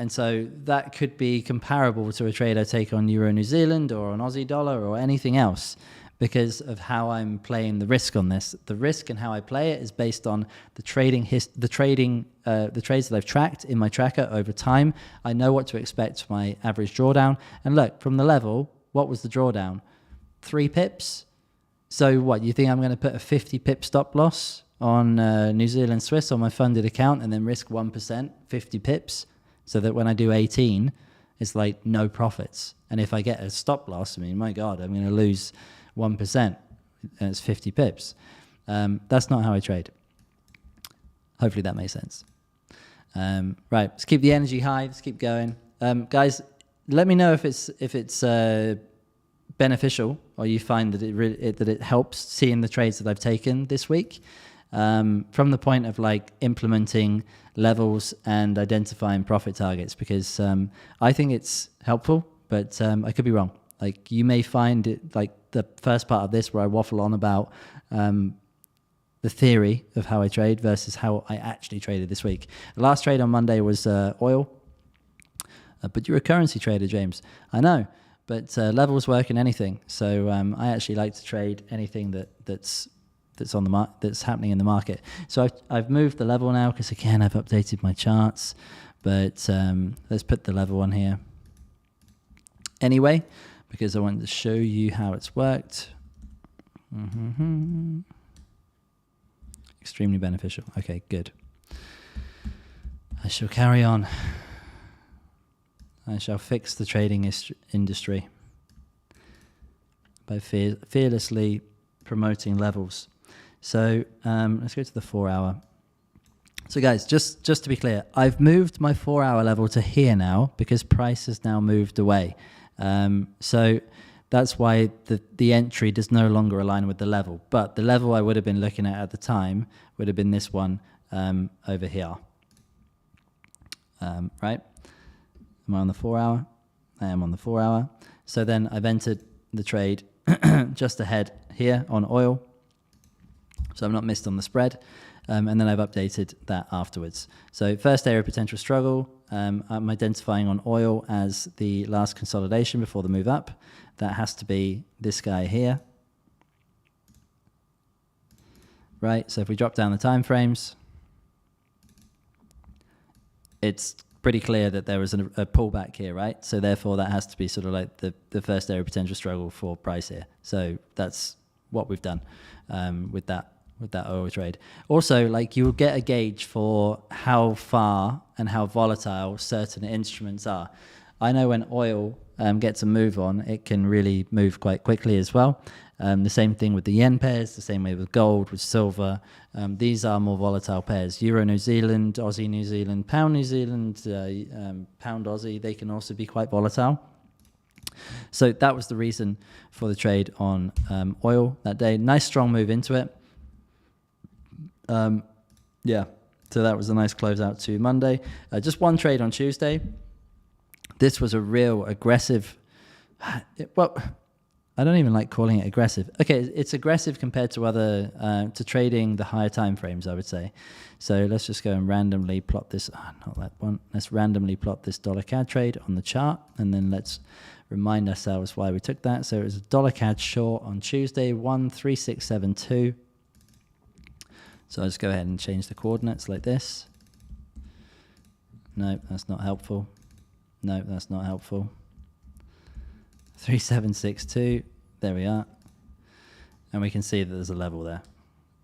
so that could be comparable to a trade I take on Euro New Zealand or on Aussie dollar or anything else because of how I'm playing the risk on this. The risk and how I play it is based on the trades that I've tracked in my tracker over time. I know what to expect for my average drawdown. And look, from the level, what was the drawdown? 3 pips. So what, you think I'm going to put a 50 pip stop loss on New Zealand Swiss on my funded account and then risk 1%, 50 pips, so that when I do 18, it's like no profits. And if I get a stop loss, I mean, my God, I'm going to lose 1% and it's 50 pips. That's not how I trade. Hopefully that makes sense. Right, let's keep the energy high. Let's keep going. Guys, let me know if it's beneficial, or you find that it helps seeing the trades that I've taken this week, from the point of like implementing levels and identifying profit targets, because I think it's helpful, but I could be wrong. Like you may find it like the first part of this where I waffle on about the theory of how I trade versus how I actually traded this week. The last trade on Monday was oil, but you're a currency trader, James. I know. But levels work in anything, so I actually like to trade anything that's on the that's happening in the market. So I've moved the level now because again I've updated my charts. But let's put the level on here anyway because I wanted to show you how it's worked. Extremely beneficial. Okay, good. I shall carry on. I shall fix the trading industry by fearlessly promoting levels. So let's go to the 4 hour. So guys, just to be clear, I've moved my 4 hour level to here now because price has now moved away. So that's why the entry does no longer align with the level. But the level I would have been looking at the time would have been this one over here. Right? Am I on the 4 hour? I am on the 4 hour. So then I've entered the trade just ahead here on oil. So I'm not missed on the spread. And then I've updated that afterwards. So first area of potential struggle, I'm identifying on oil as the last consolidation before the move up. That has to be this guy here. Right, so if we drop down the time frames, it's pretty clear that there was a pullback here, right? So therefore that has to be sort of like the first area of potential struggle for price here. So that's what we've done with that oil trade. Also, like, you will get a gauge for how far and how volatile certain instruments are. I know when oil gets a move on, it can really move quite quickly as well. The same thing with the yen pairs, the same way with gold, with silver. These are more volatile pairs. Euro New Zealand, Aussie New Zealand, Pound New Zealand, Pound Aussie, they can also be quite volatile. So that was the reason for the trade on oil that day. Nice strong move into it. Yeah, so that was a nice closeout to Monday. Just one trade on Tuesday. This was a real aggressive, well, I don't even like calling it aggressive. Okay, it's aggressive compared to other, to trading the higher time frames, I would say. So let's just go and randomly plot this, not that one. Let's randomly plot this dollar CAD trade on the chart, and then let's remind ourselves why we took that. So it was a dollar CAD short on Tuesday, 13672. So I'll just go ahead and change the coordinates like this. No, that's not helpful. No, that's not helpful. 3762, there we are. And we can see that there's a level there.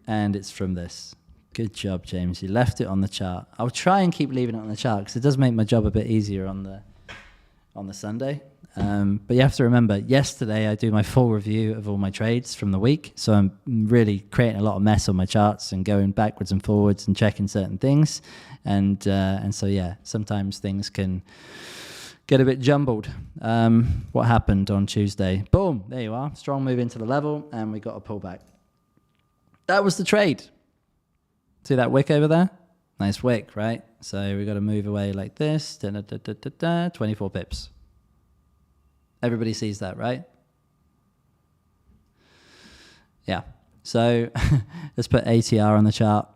And it's from this. Good job, James. You left it on the chart. I'll try and keep leaving it on the chart because it does make my job a bit easier on the Sunday. But you have to remember, yesterday I do my full review of all my trades from the week. So I'm really creating a lot of mess on my charts and going backwards and forwards and checking certain things. And so, yeah, sometimes things can get a bit jumbled. What happened on Tuesday? Boom, there you are. Strong move into the level, and we got a pullback. That was the trade. See that wick over there? Nice wick, right? So we got to move away like this. 24 pips. Everybody sees that, right? Yeah. So let's put ATR on the chart.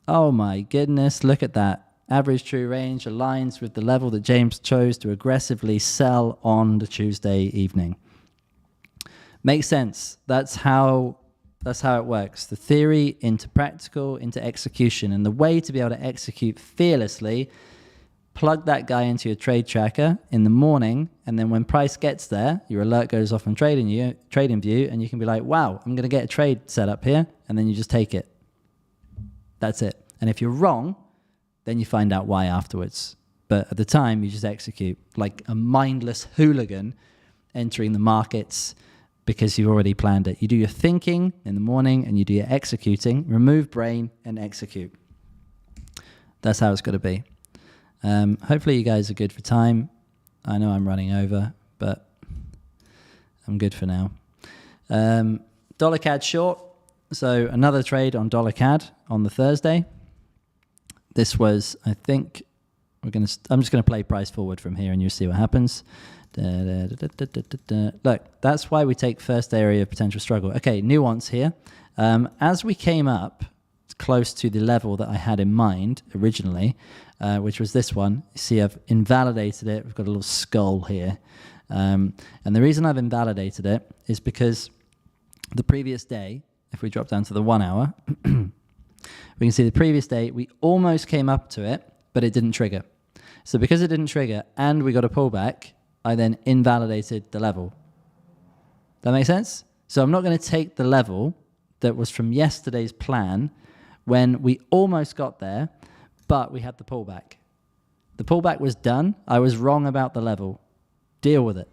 Oh my goodness, look at that. Average true range aligns with the level that James chose to aggressively sell on the Tuesday evening. Makes sense. That's how it works. The theory into practical, into execution. And the way to be able to execute fearlessly, plug that guy into your trade tracker in the morning, and then when price gets there, your alert goes off on trading view, and you can be like, wow, I'm going to get a trade set up here, and then you just take it. That's it. And if you're wrong, then you find out why afterwards. But at the time, you just execute like a mindless hooligan entering the markets because you've already planned it. You do your thinking in the morning and you do your executing. Remove brain and execute. That's how it's got to be. Hopefully you guys are good for time. I know I'm running over, but I'm good for now. Dollar CAD short. So another trade on dollar CAD on the Thursday. This was, I think, I'm just going to play price forward from here and you'll see what happens. Look, that's why we take first area of potential struggle. Okay, nuance here. As we came up close to the level that I had in mind originally, which was this one, you see I've invalidated it. We've got a little skull here. And the reason I've invalidated it is because the previous day, if we drop down to the 1 hour, we can see the previous day, we almost came up to it, but it didn't trigger. So because it didn't trigger and we got a pullback, I then invalidated the level. That make sense? So I'm not going to take the level that was from yesterday's plan when we almost got there, but we had the pullback. The pullback was done. I was wrong about the level. Deal with it.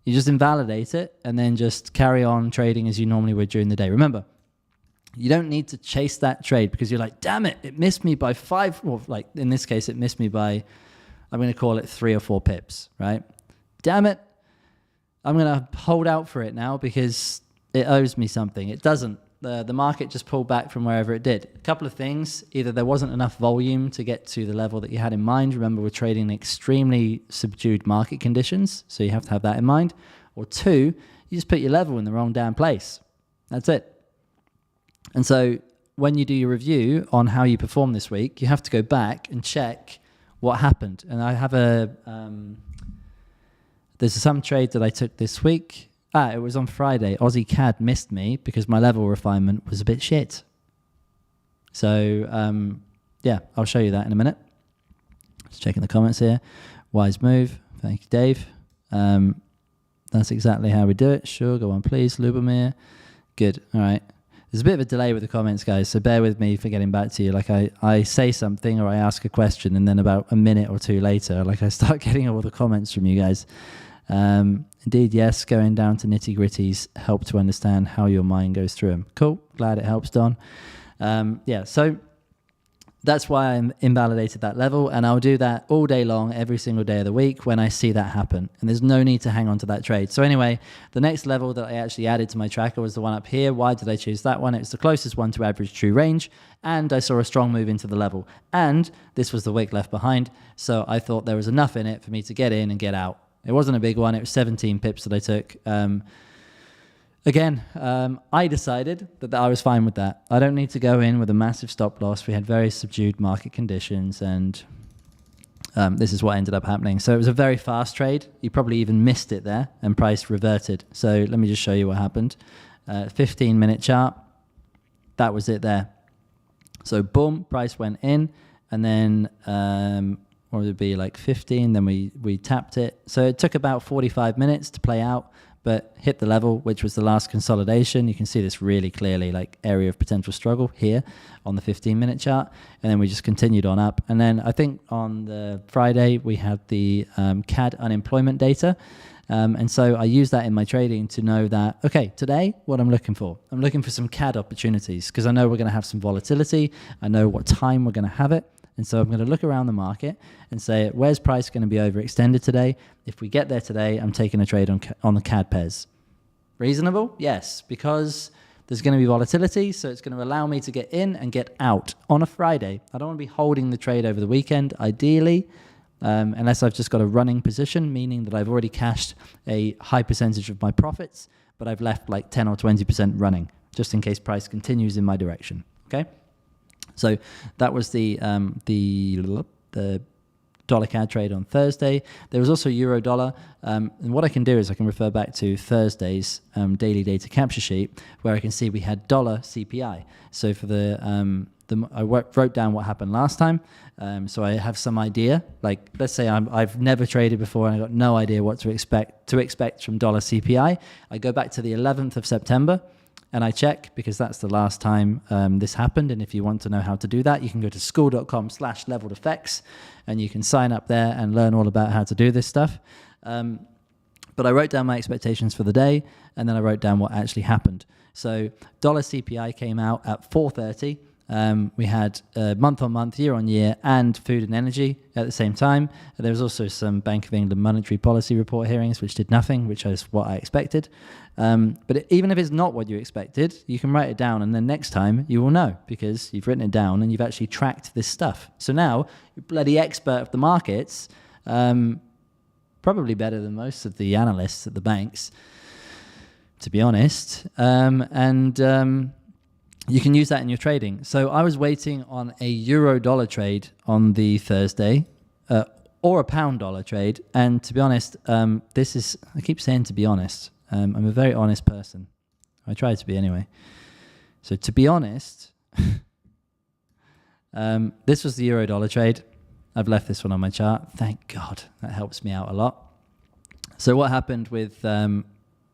You just invalidate it and then just carry on trading as you normally would during the day. Remember, you don't need to chase that trade because you're like, damn it, it missed me by 5, or like in this case, it missed me by, I'm going to call it 3 or 4 pips, right? Damn it. I'm going to hold out for it now because it owes me something. It doesn't. The market just pulled back from wherever it did. A couple of things. Either there wasn't enough volume to get to the level that you had in mind. Remember, we're trading in extremely subdued market conditions, so you have to have that in mind. Or 2, you just put your level in the wrong damn place. That's it. And so when you do your review on how you perform this week, you have to go back and check what happened. And I have there's some trade that I took this week. It was on Friday. Aussie CAD missed me because my level refinement was a bit shit. So, yeah, I'll show you that in a minute. Just checking the comments here. Wise move. Thank you, Dave. That's exactly how we do it. Sure, go on, please. Lubomir. Good. All right. There's a bit of a delay with the comments, guys, so bear with me for getting back to you. Like I say something or I ask a question, and then about a minute or 2 later, like I start getting all the comments from you guys. Indeed, yes, going down to nitty-gritties help to understand how your mind goes through them. Cool. Glad it helps, Don. Yeah, so that's why I invalidated that level, and I'll do that all day long, every single day of the week when I see that happen, and there's no need to hang on to that trade. So anyway, the next level that I actually added to my tracker was the one up here. Why did I choose that one? It was the closest one to average true range, and I saw a strong move into the level, and this was the wick left behind, so I thought there was enough in it for me to get in and get out. It wasn't a big one. It was 17 pips that I took. I decided that I was fine with that. I don't need to go in with a massive stop loss. We had very subdued market conditions, and this is what ended up happening. So it was a very fast trade. You probably even missed it there, and price reverted. So let me just show you what happened. 15-minute chart. That was it there. So boom, price went in, and then or it would be like 15, then we tapped it. So it took about 45 minutes to play out, but hit the level, which was the last consolidation. You can see this really clearly, like area of potential struggle here on the 15-minute chart. And then we just continued on up. And then I think on the Friday, we had the CAD unemployment data. And so I use that in my trading to know that, okay, today, what I'm looking for some CAD opportunities because I know we're going to have some volatility. I know what time we're going to have it. And so I'm going to look around the market and say, where's price going to be overextended today? If we get there today, I'm taking a trade on the CAD pairs. Reasonable? Yes, because there's going to be volatility, so it's going to allow me to get in and get out on a Friday. I don't want to be holding the trade over the weekend, ideally, unless I've just got a running position, meaning that I've already cashed a high percentage of my profits, but I've left like 10 or 20% running, just in case price continues in my direction, okay? So that was the dollar CAD trade on Thursday. There was also euro dollar. And what I can do is I can refer back to Thursday's daily data capture sheet where I can see we had dollar CPI. So for I wrote down what happened last time. So I have some idea. Like, let's say I've never traded before and I got no idea what to expect from dollar CPI. I go back to the 11th of September. And I check because that's the last time this happened. And if you want to know how to do that, you can go to school.com/leveledfx and you can sign up there and learn all about how to do this stuff. But I wrote down my expectations for the day, and then I wrote down what actually happened. So dollar CPI came out at 4:30. We had month-on-month, year-on-year, and food and energy at the same time. There was also some Bank of England monetary policy report hearings, which did nothing, which is what I expected. But even if it's not what you expected, you can write it down, and then next time you will know because you've written it down and you've actually tracked this stuff. So now, you're bloody expert of the markets, probably better than most of the analysts at the banks, to be honest. You can use that in your trading. So I was waiting on a euro dollar trade on the Thursday or a pound dollar trade. And to be honest, I keep saying to be honest. I'm a very honest person. I try to be anyway. So to be honest, this was the euro dollar trade. I've left this one on my chart. Thank God. That helps me out a lot. So what happened with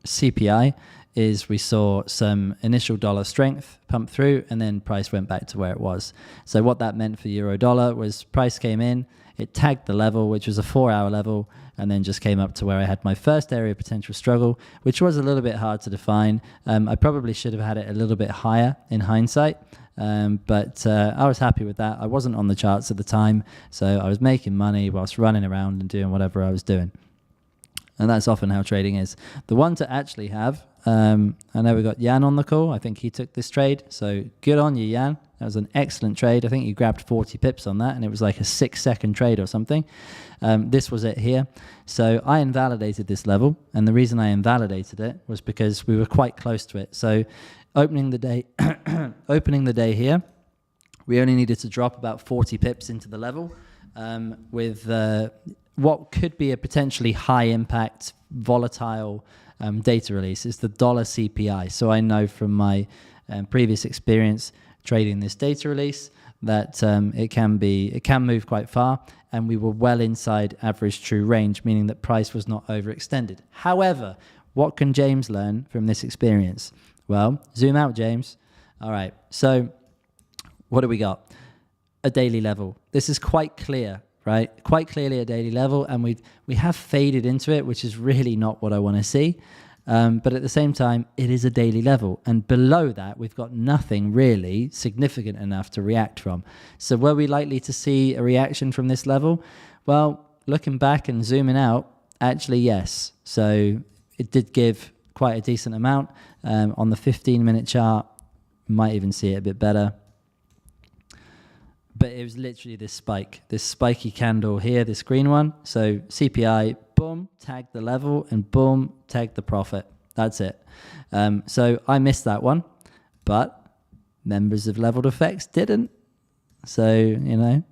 CPI is we saw some initial dollar strength pump through and then price went back to where it was. So what that meant for euro dollar was price came in, It tagged the level, which was a 4-hour level, and then just came up to where I had my first area of potential struggle, which was a little bit hard to define. I probably should have had it a little bit higher in hindsight, but I was happy with that. I wasn't on the charts at the time, so I was making money whilst running around and doing whatever I was doing. And that's often how trading is. The one to actually have, I know we got Jan on the call. I think he took this trade. So good on you, Jan. That was an excellent trade. I think you grabbed 40 pips on that, and it was like a 6-second trade or something. This was it here. So I invalidated this level, and the reason I invalidated it was because we were quite close to it. So opening the day here, we only needed to drop about 40 pips into the level with what could be a potentially high impact, volatile data release. It's the dollar CPI. So I know from my previous experience trading this data release that it can move quite far, and we were well inside average true range, meaning that price was not overextended. However, what can James learn from this experience? Well, zoom out, James. All right, so what do we got? A daily level. This is quite clear, right? Quite clearly a daily level, and we have faded into it, which is really not what I want to see. But at the same time, it is a daily level. And below that, we've got nothing really significant enough to react from. So were we likely to see a reaction from this level? Well, looking back and zooming out, actually, yes. So it did give quite a decent amount. On the 15-minute chart, might even see it a bit better. But it was literally this spike, this spiky candle here, this green one. So CPI, boom, tagged the level, and boom, tagged the profit. That's it. So I missed that one, but members of Leveled Effects didn't. So, you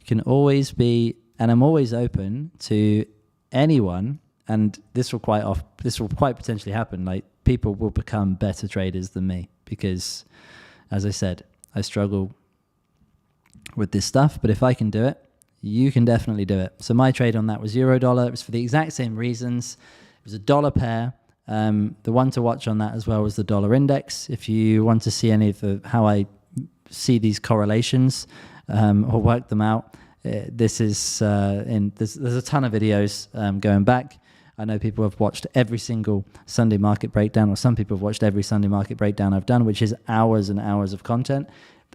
can always be, and I'm always open to anyone, and this will quite potentially happen. Like, people will become better traders than me because, as I said, I struggle with this stuff, but if I can do it, you can definitely do it. So my trade on that was euro dollar. It was for the exact same reasons. It was a dollar pair. The one to watch on that as well was the dollar index. If you want to see any of how I see these correlations or work them out, there's a ton of videos going back. I know people have watched every single Sunday market breakdown, or some people have watched every Sunday market breakdown I've done, which is hours and hours of content.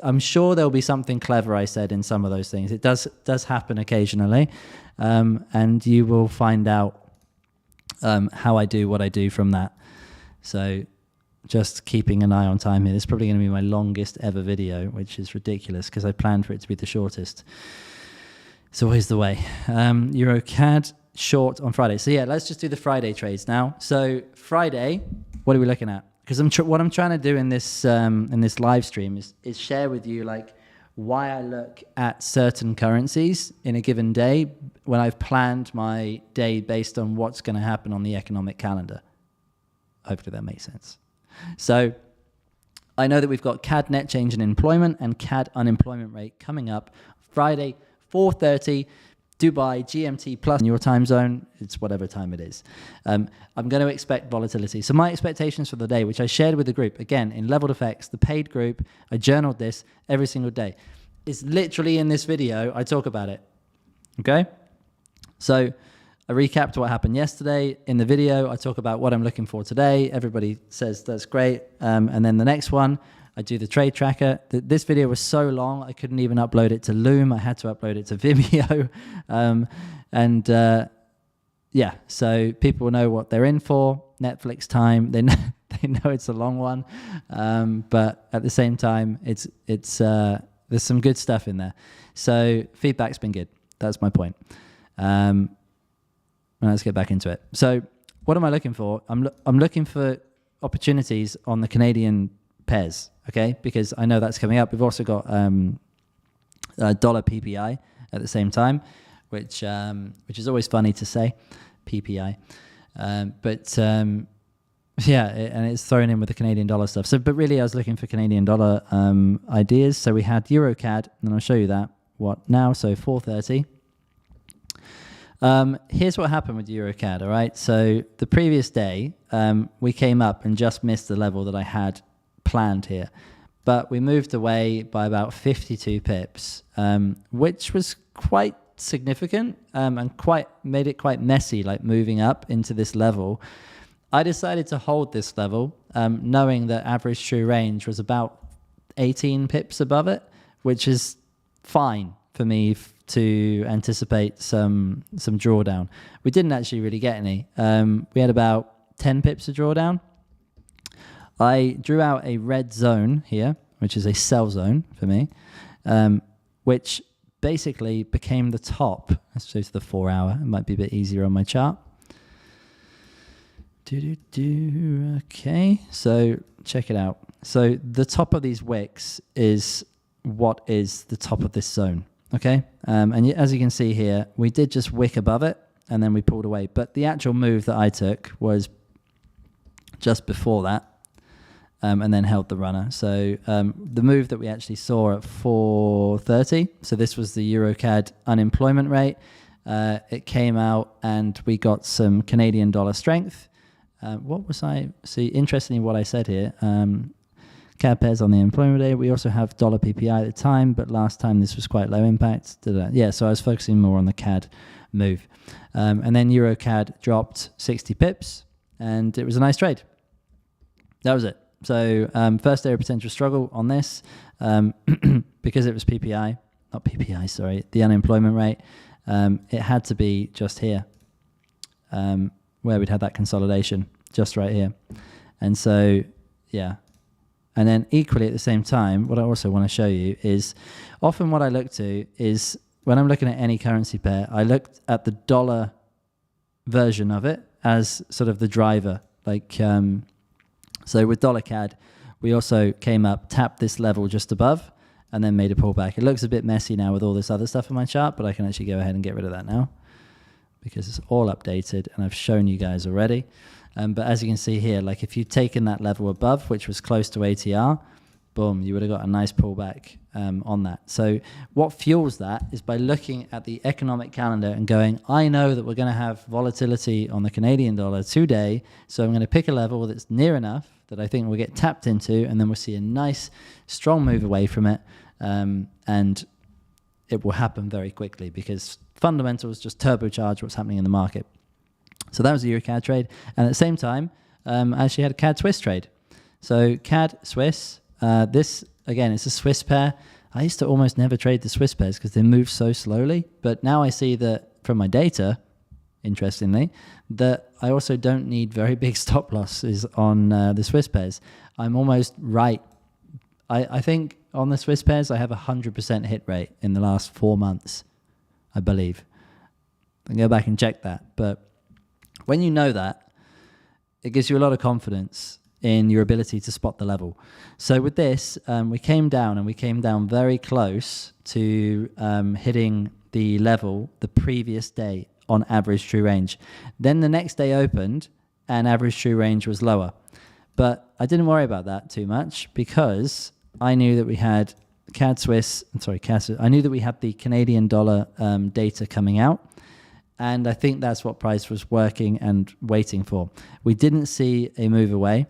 I'm sure there'll be something clever I said in some of those things. It does happen occasionally, and you will find out how I do what I do from that. So just keeping an eye on time here. This is probably going to be my longest ever video, which is ridiculous because I planned for it to be the shortest. It's always the way. Euro CAD short on Friday. So yeah, let's just do the Friday trades now. So Friday, what are we looking at? Because what I'm trying to do in this live stream is share with you like why I look at certain currencies in a given day when I've planned my day based on what's going to happen on the economic calendar. Hopefully that makes sense. So I know that we've got CAD net change in employment and CAD unemployment rate coming up Friday, 4:30. Dubai, GMT plus your time zone, it's whatever time it is. I'm going to expect volatility. So my expectations for the day, which I shared with the group, again, in Leveled Effects, the paid group, I journaled this every single day. It's literally in this video, I talk about it. Okay? So I recapped what happened yesterday. In the video, I talk about what I'm looking for today. Everybody says that's great. And then the next one, I do the trade tracker. This video was so long, I couldn't even upload it to Loom. I had to upload it to Vimeo. Yeah, so people know what they're in for. Netflix time, they know it's a long one. But at the same time, it's there's some good stuff in there. So feedback's been good. That's my point. Let's get back into it. So what am I looking for? I'm looking for opportunities on the Canadian pairs, okay? Because I know that's coming up. We've also got dollar PPI at the same time, which is always funny to say, PPI. Yeah, and it's thrown in with the Canadian dollar stuff. So, but really, I was looking for Canadian dollar ideas. So we had Euro CAD, and I'll show you that. What now? So 4:30. Here's what happened with Euro CAD. All right. So the previous day, we came up and just missed the level that I had planned here. but we moved away by about 52 pips, which was quite significant and made it quite messy, like moving up into this level. I decided to hold this level, knowing that average true range was about 18 pips above it, which is fine for me to anticipate some drawdown. We didn't actually really get any. We had about 10 pips of drawdown. I drew out a red zone here, which is a sell zone for me, which basically became the top. Let's go to the 4 hour. It might be a bit easier on my chart. Okay, so check it out. So the top of these wicks is what is the top of this zone. Okay, and as you can see here, we did just wick above it and then we pulled away. But the actual move that I took was just before that. And then held the runner. So the move that we actually saw at 4:30, so this was the EuroCAD unemployment rate. It came out and we got some Canadian dollar strength. Interestingly, what I said here, CAD pairs on the employment day. We also have dollar PPI at the time, but last time this was quite low impact. Yeah, so I was focusing more on the CAD move. And then EuroCAD dropped 60 pips and it was a nice trade. That was it. So first area of potential struggle on this, because it was the unemployment rate, it had to be just here, where we'd had that consolidation, just right here. And so, yeah. And then equally at the same time, what I also want to show you is often what I look to is when I'm looking at any currency pair, I looked at the dollar version of it as sort of the driver, like... So with dollar CAD, we also came up, tapped this level just above, and then made a pullback. It looks a bit messy now with all this other stuff in my chart, but I can actually go ahead and get rid of that now because it's all updated and I've shown you guys already. But as you can see here, like if you'd taken that level above, which was close to ATR, boom, you would have got a nice pullback on that. So what fuels that is by looking at the economic calendar and going, I know that we're going to have volatility on the Canadian dollar today, so I'm going to pick a level that's near enough that I think we'll get tapped into, and then we'll see a nice, strong move away from it, and it will happen very quickly because fundamentals just turbocharge what's happening in the market. So that was the EuroCAD trade, and at the same time, I actually had a CAD Swiss trade. So CAD Swiss, this, again, it's a Swiss pair. I used to almost never trade the Swiss pairs because they move so slowly. But now I see that from my data, interestingly, that I also don't need very big stop losses on the Swiss pairs. I'm almost right. I think on the Swiss pairs, I have 100% hit rate in the last 4 months, I believe. I can go back and check that. But when you know that, it gives you a lot of confidence in your ability to spot the level. So with this, we came down very close to hitting the level the previous day on average true range. Then the next day opened and average true range was lower. But I didn't worry about that too much because I knew that we had I knew that we had the Canadian dollar data coming out. And I think that's what price was working and waiting for. We didn't see a move away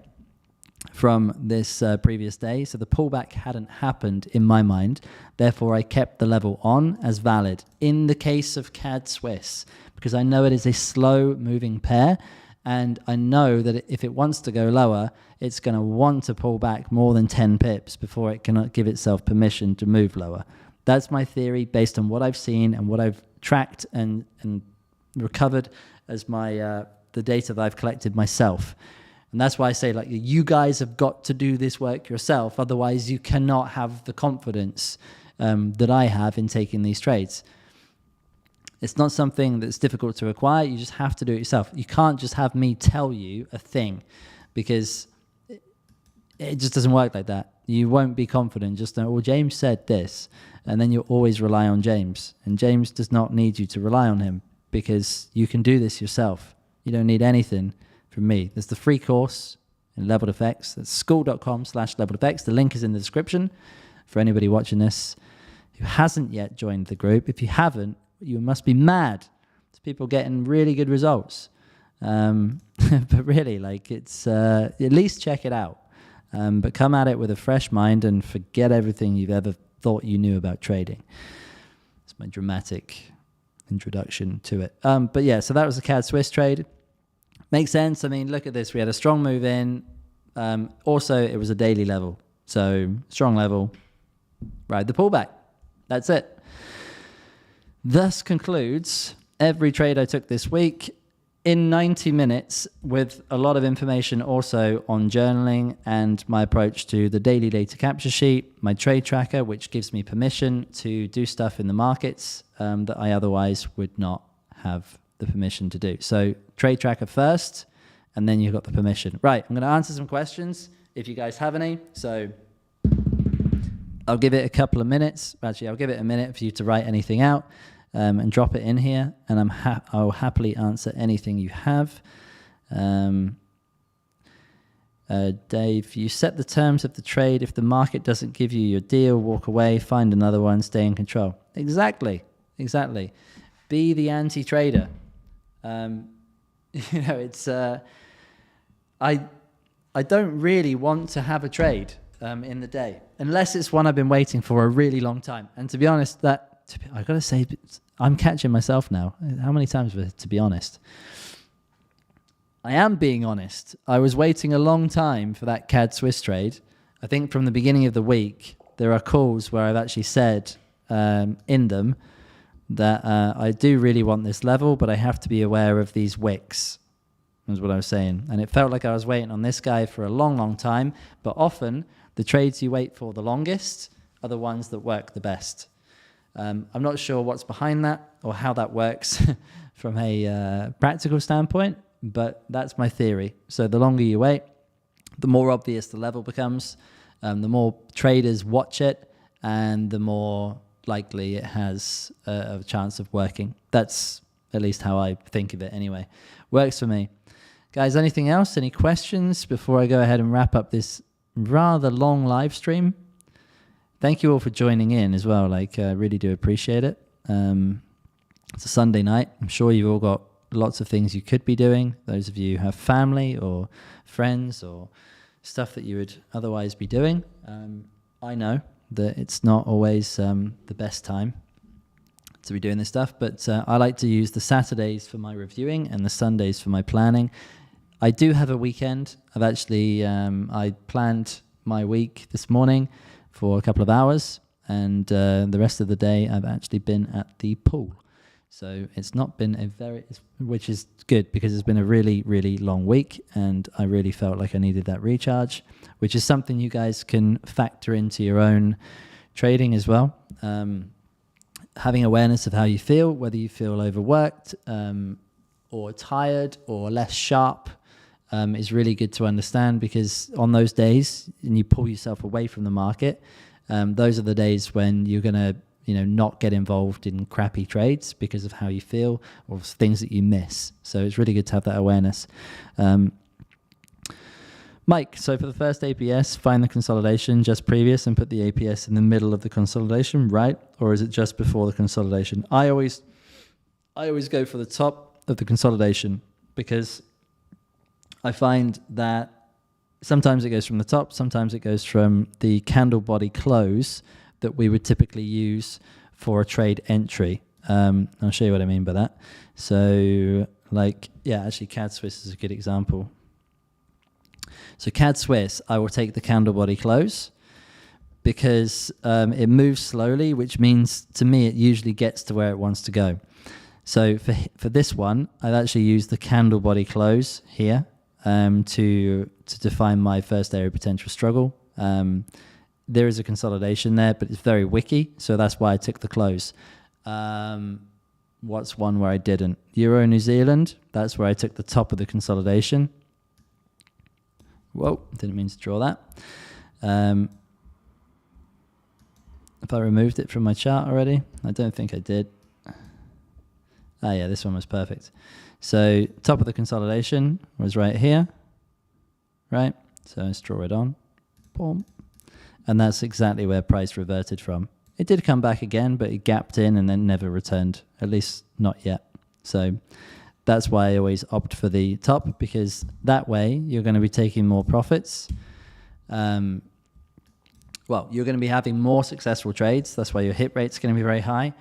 from this previous day. So the pullback hadn't happened in my mind. Therefore, I kept the level on as valid in the case of CAD Swiss because I know it is a slow moving pair. And I know that if it wants to go lower, it's going to want to pull back more than 10 pips before it cannot give itself permission to move lower. That's my theory based on what I've seen and what I've tracked and recovered as my the data that I've collected myself. And that's why I say, like, you guys have got to do this work yourself. Otherwise, you cannot have the confidence that I have in taking these trades. It's not something that's difficult to acquire. You just have to do it yourself. You can't just have me tell you a thing because it just doesn't work like that. You won't be confident. Just know, well, James said this, and then you'll always rely on James. And James does not need you to rely on him because you can do this yourself. You don't need anything from me. There's the free course in Leveled FX. That's school.com/leveledfx. The link is in the description for anybody watching this who hasn't yet joined the group. If you haven't, you must be mad. There's people getting really good results. But really, like, it's at least check it out. But come at it with a fresh mind and forget everything you've ever thought you knew about trading. It's my dramatic introduction to it. But yeah, so that was the CAD Swiss trade. Makes sense. I mean, look at this. We had a strong move in. Also, it was a daily level. So strong level, ride the pullback. That's it. Thus concludes every trade I took this week in 90 minutes, with a lot of information also on journaling and my approach to the daily data capture sheet, my trade tracker, which gives me permission to do stuff in the markets that I otherwise would not have the permission to do. So trade tracker first, and then you've got the permission. Right, I'm going to answer some questions if you guys have any. So I'll give it a couple of minutes. Actually, I'll give it a minute for you to write anything out. And drop it in here, and I'll happily answer anything you have. Dave, you set the terms of the trade. If the market doesn't give you your deal, walk away, find another one, stay in control. Exactly. Be the anti-trader. It's I don't really want to have a trade in the day unless it's one I've been waiting for a really long time. And to be honest, I gotta say, I'm catching myself now. How many times, to be honest? I am being honest. I was waiting a long time for that CAD Swiss trade. I think from the beginning of the week, there are calls where I've actually said in them that I do really want this level, but I have to be aware of these wicks, is what I was saying. And it felt like I was waiting on this guy for a long, long time. But often, the trades you wait for the longest are the ones that work the best. I'm not sure what's behind that or how that works from a practical standpoint, but that's my theory. So the longer you wait, the more obvious the level becomes, the more traders watch it, and the more likely it has a chance of working. That's at least how I think of it anyway. Works for me. Guys, anything else? Any questions before I go ahead and wrap up this rather long live stream? Thank you all for joining in as well. I really do appreciate it. It's a Sunday night. I'm sure you've all got lots of things you could be doing. Those of you who have family or friends or stuff that you would otherwise be doing. I know that it's not always the best time to be doing this stuff, but I like to use the Saturdays for my reviewing and the Sundays for my planning. I do have a weekend. I've actually, I planned my week this morning for a couple of hours, and the rest of the day I've actually been at the pool. So it's not been which is good because it's been a really, really long week, and I really felt like I needed that recharge, which is something you guys can factor into your own trading as well. Having awareness of how you feel, whether you feel overworked or tired or less sharp, is really good to understand, because on those days, and you pull yourself away from the market, those are the days when you're going to not get involved in crappy trades because of how you feel or things that you miss. So it's really good to have that awareness. Mike, so for the first APS, find the consolidation just previous and put the APS in the middle of the consolidation, right? Or is it just before the consolidation? I always go for the top of the consolidation, because I find that sometimes it goes from the top, sometimes it goes from the candle body close that we would typically use for a trade entry. I'll show you what I mean by that. So actually CAD Swiss is a good example. So CAD Swiss, I will take the candle body close because it moves slowly, which means to me it usually gets to where it wants to go. So for this one, I've actually used the candle body close here to define my first area of potential struggle. There is a consolidation there, but it's very wicky, so that's why I took the close. What's one where I didn't? Euro New Zealand, that's where I took the top of the consolidation. Whoa, didn't mean to draw that. If I removed it from my chart already, I don't think I did. Ah, yeah, this one was perfect. So top of the consolidation was right here, right? So let's draw it on. Boom. And that's exactly where price reverted from. It did come back again, but it gapped in and then never returned, at least not yet. So that's why I always opt for the top, because that way you're going to be taking more profits well, you're going to be having more successful trades. That's why your hit rate's going to be very high.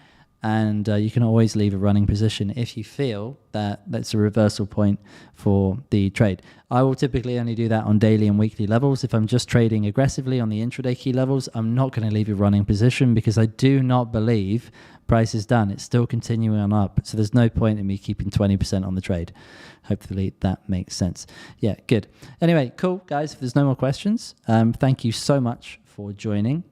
And you can always leave a running position if you feel that that's a reversal point for the trade. I will typically only do that on daily and weekly levels. If I'm just trading aggressively on the intraday key levels, I'm not going to leave a running position because I do not believe price is done. It's still continuing on up. So there's no point in me keeping 20% on the trade. Hopefully that makes sense. Yeah, good. Anyway, cool, guys. If there's no more questions, thank you so much for joining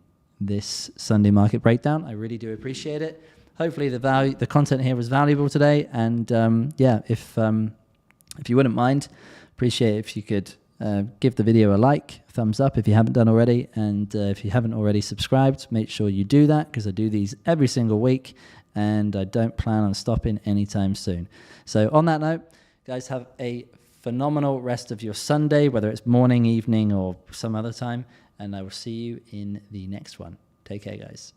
this Sunday market breakdown. I really do appreciate it. Hopefully the content here was valuable today. And yeah, if you wouldn't mind, appreciate it if you could give the video a like, thumbs up if you haven't done already. And if you haven't already subscribed, make sure you do that because I do these every single week and I don't plan on stopping anytime soon. So on that note, guys, have a phenomenal rest of your Sunday, whether it's morning, evening, or some other time. And I will see you in the next one. Take care, guys.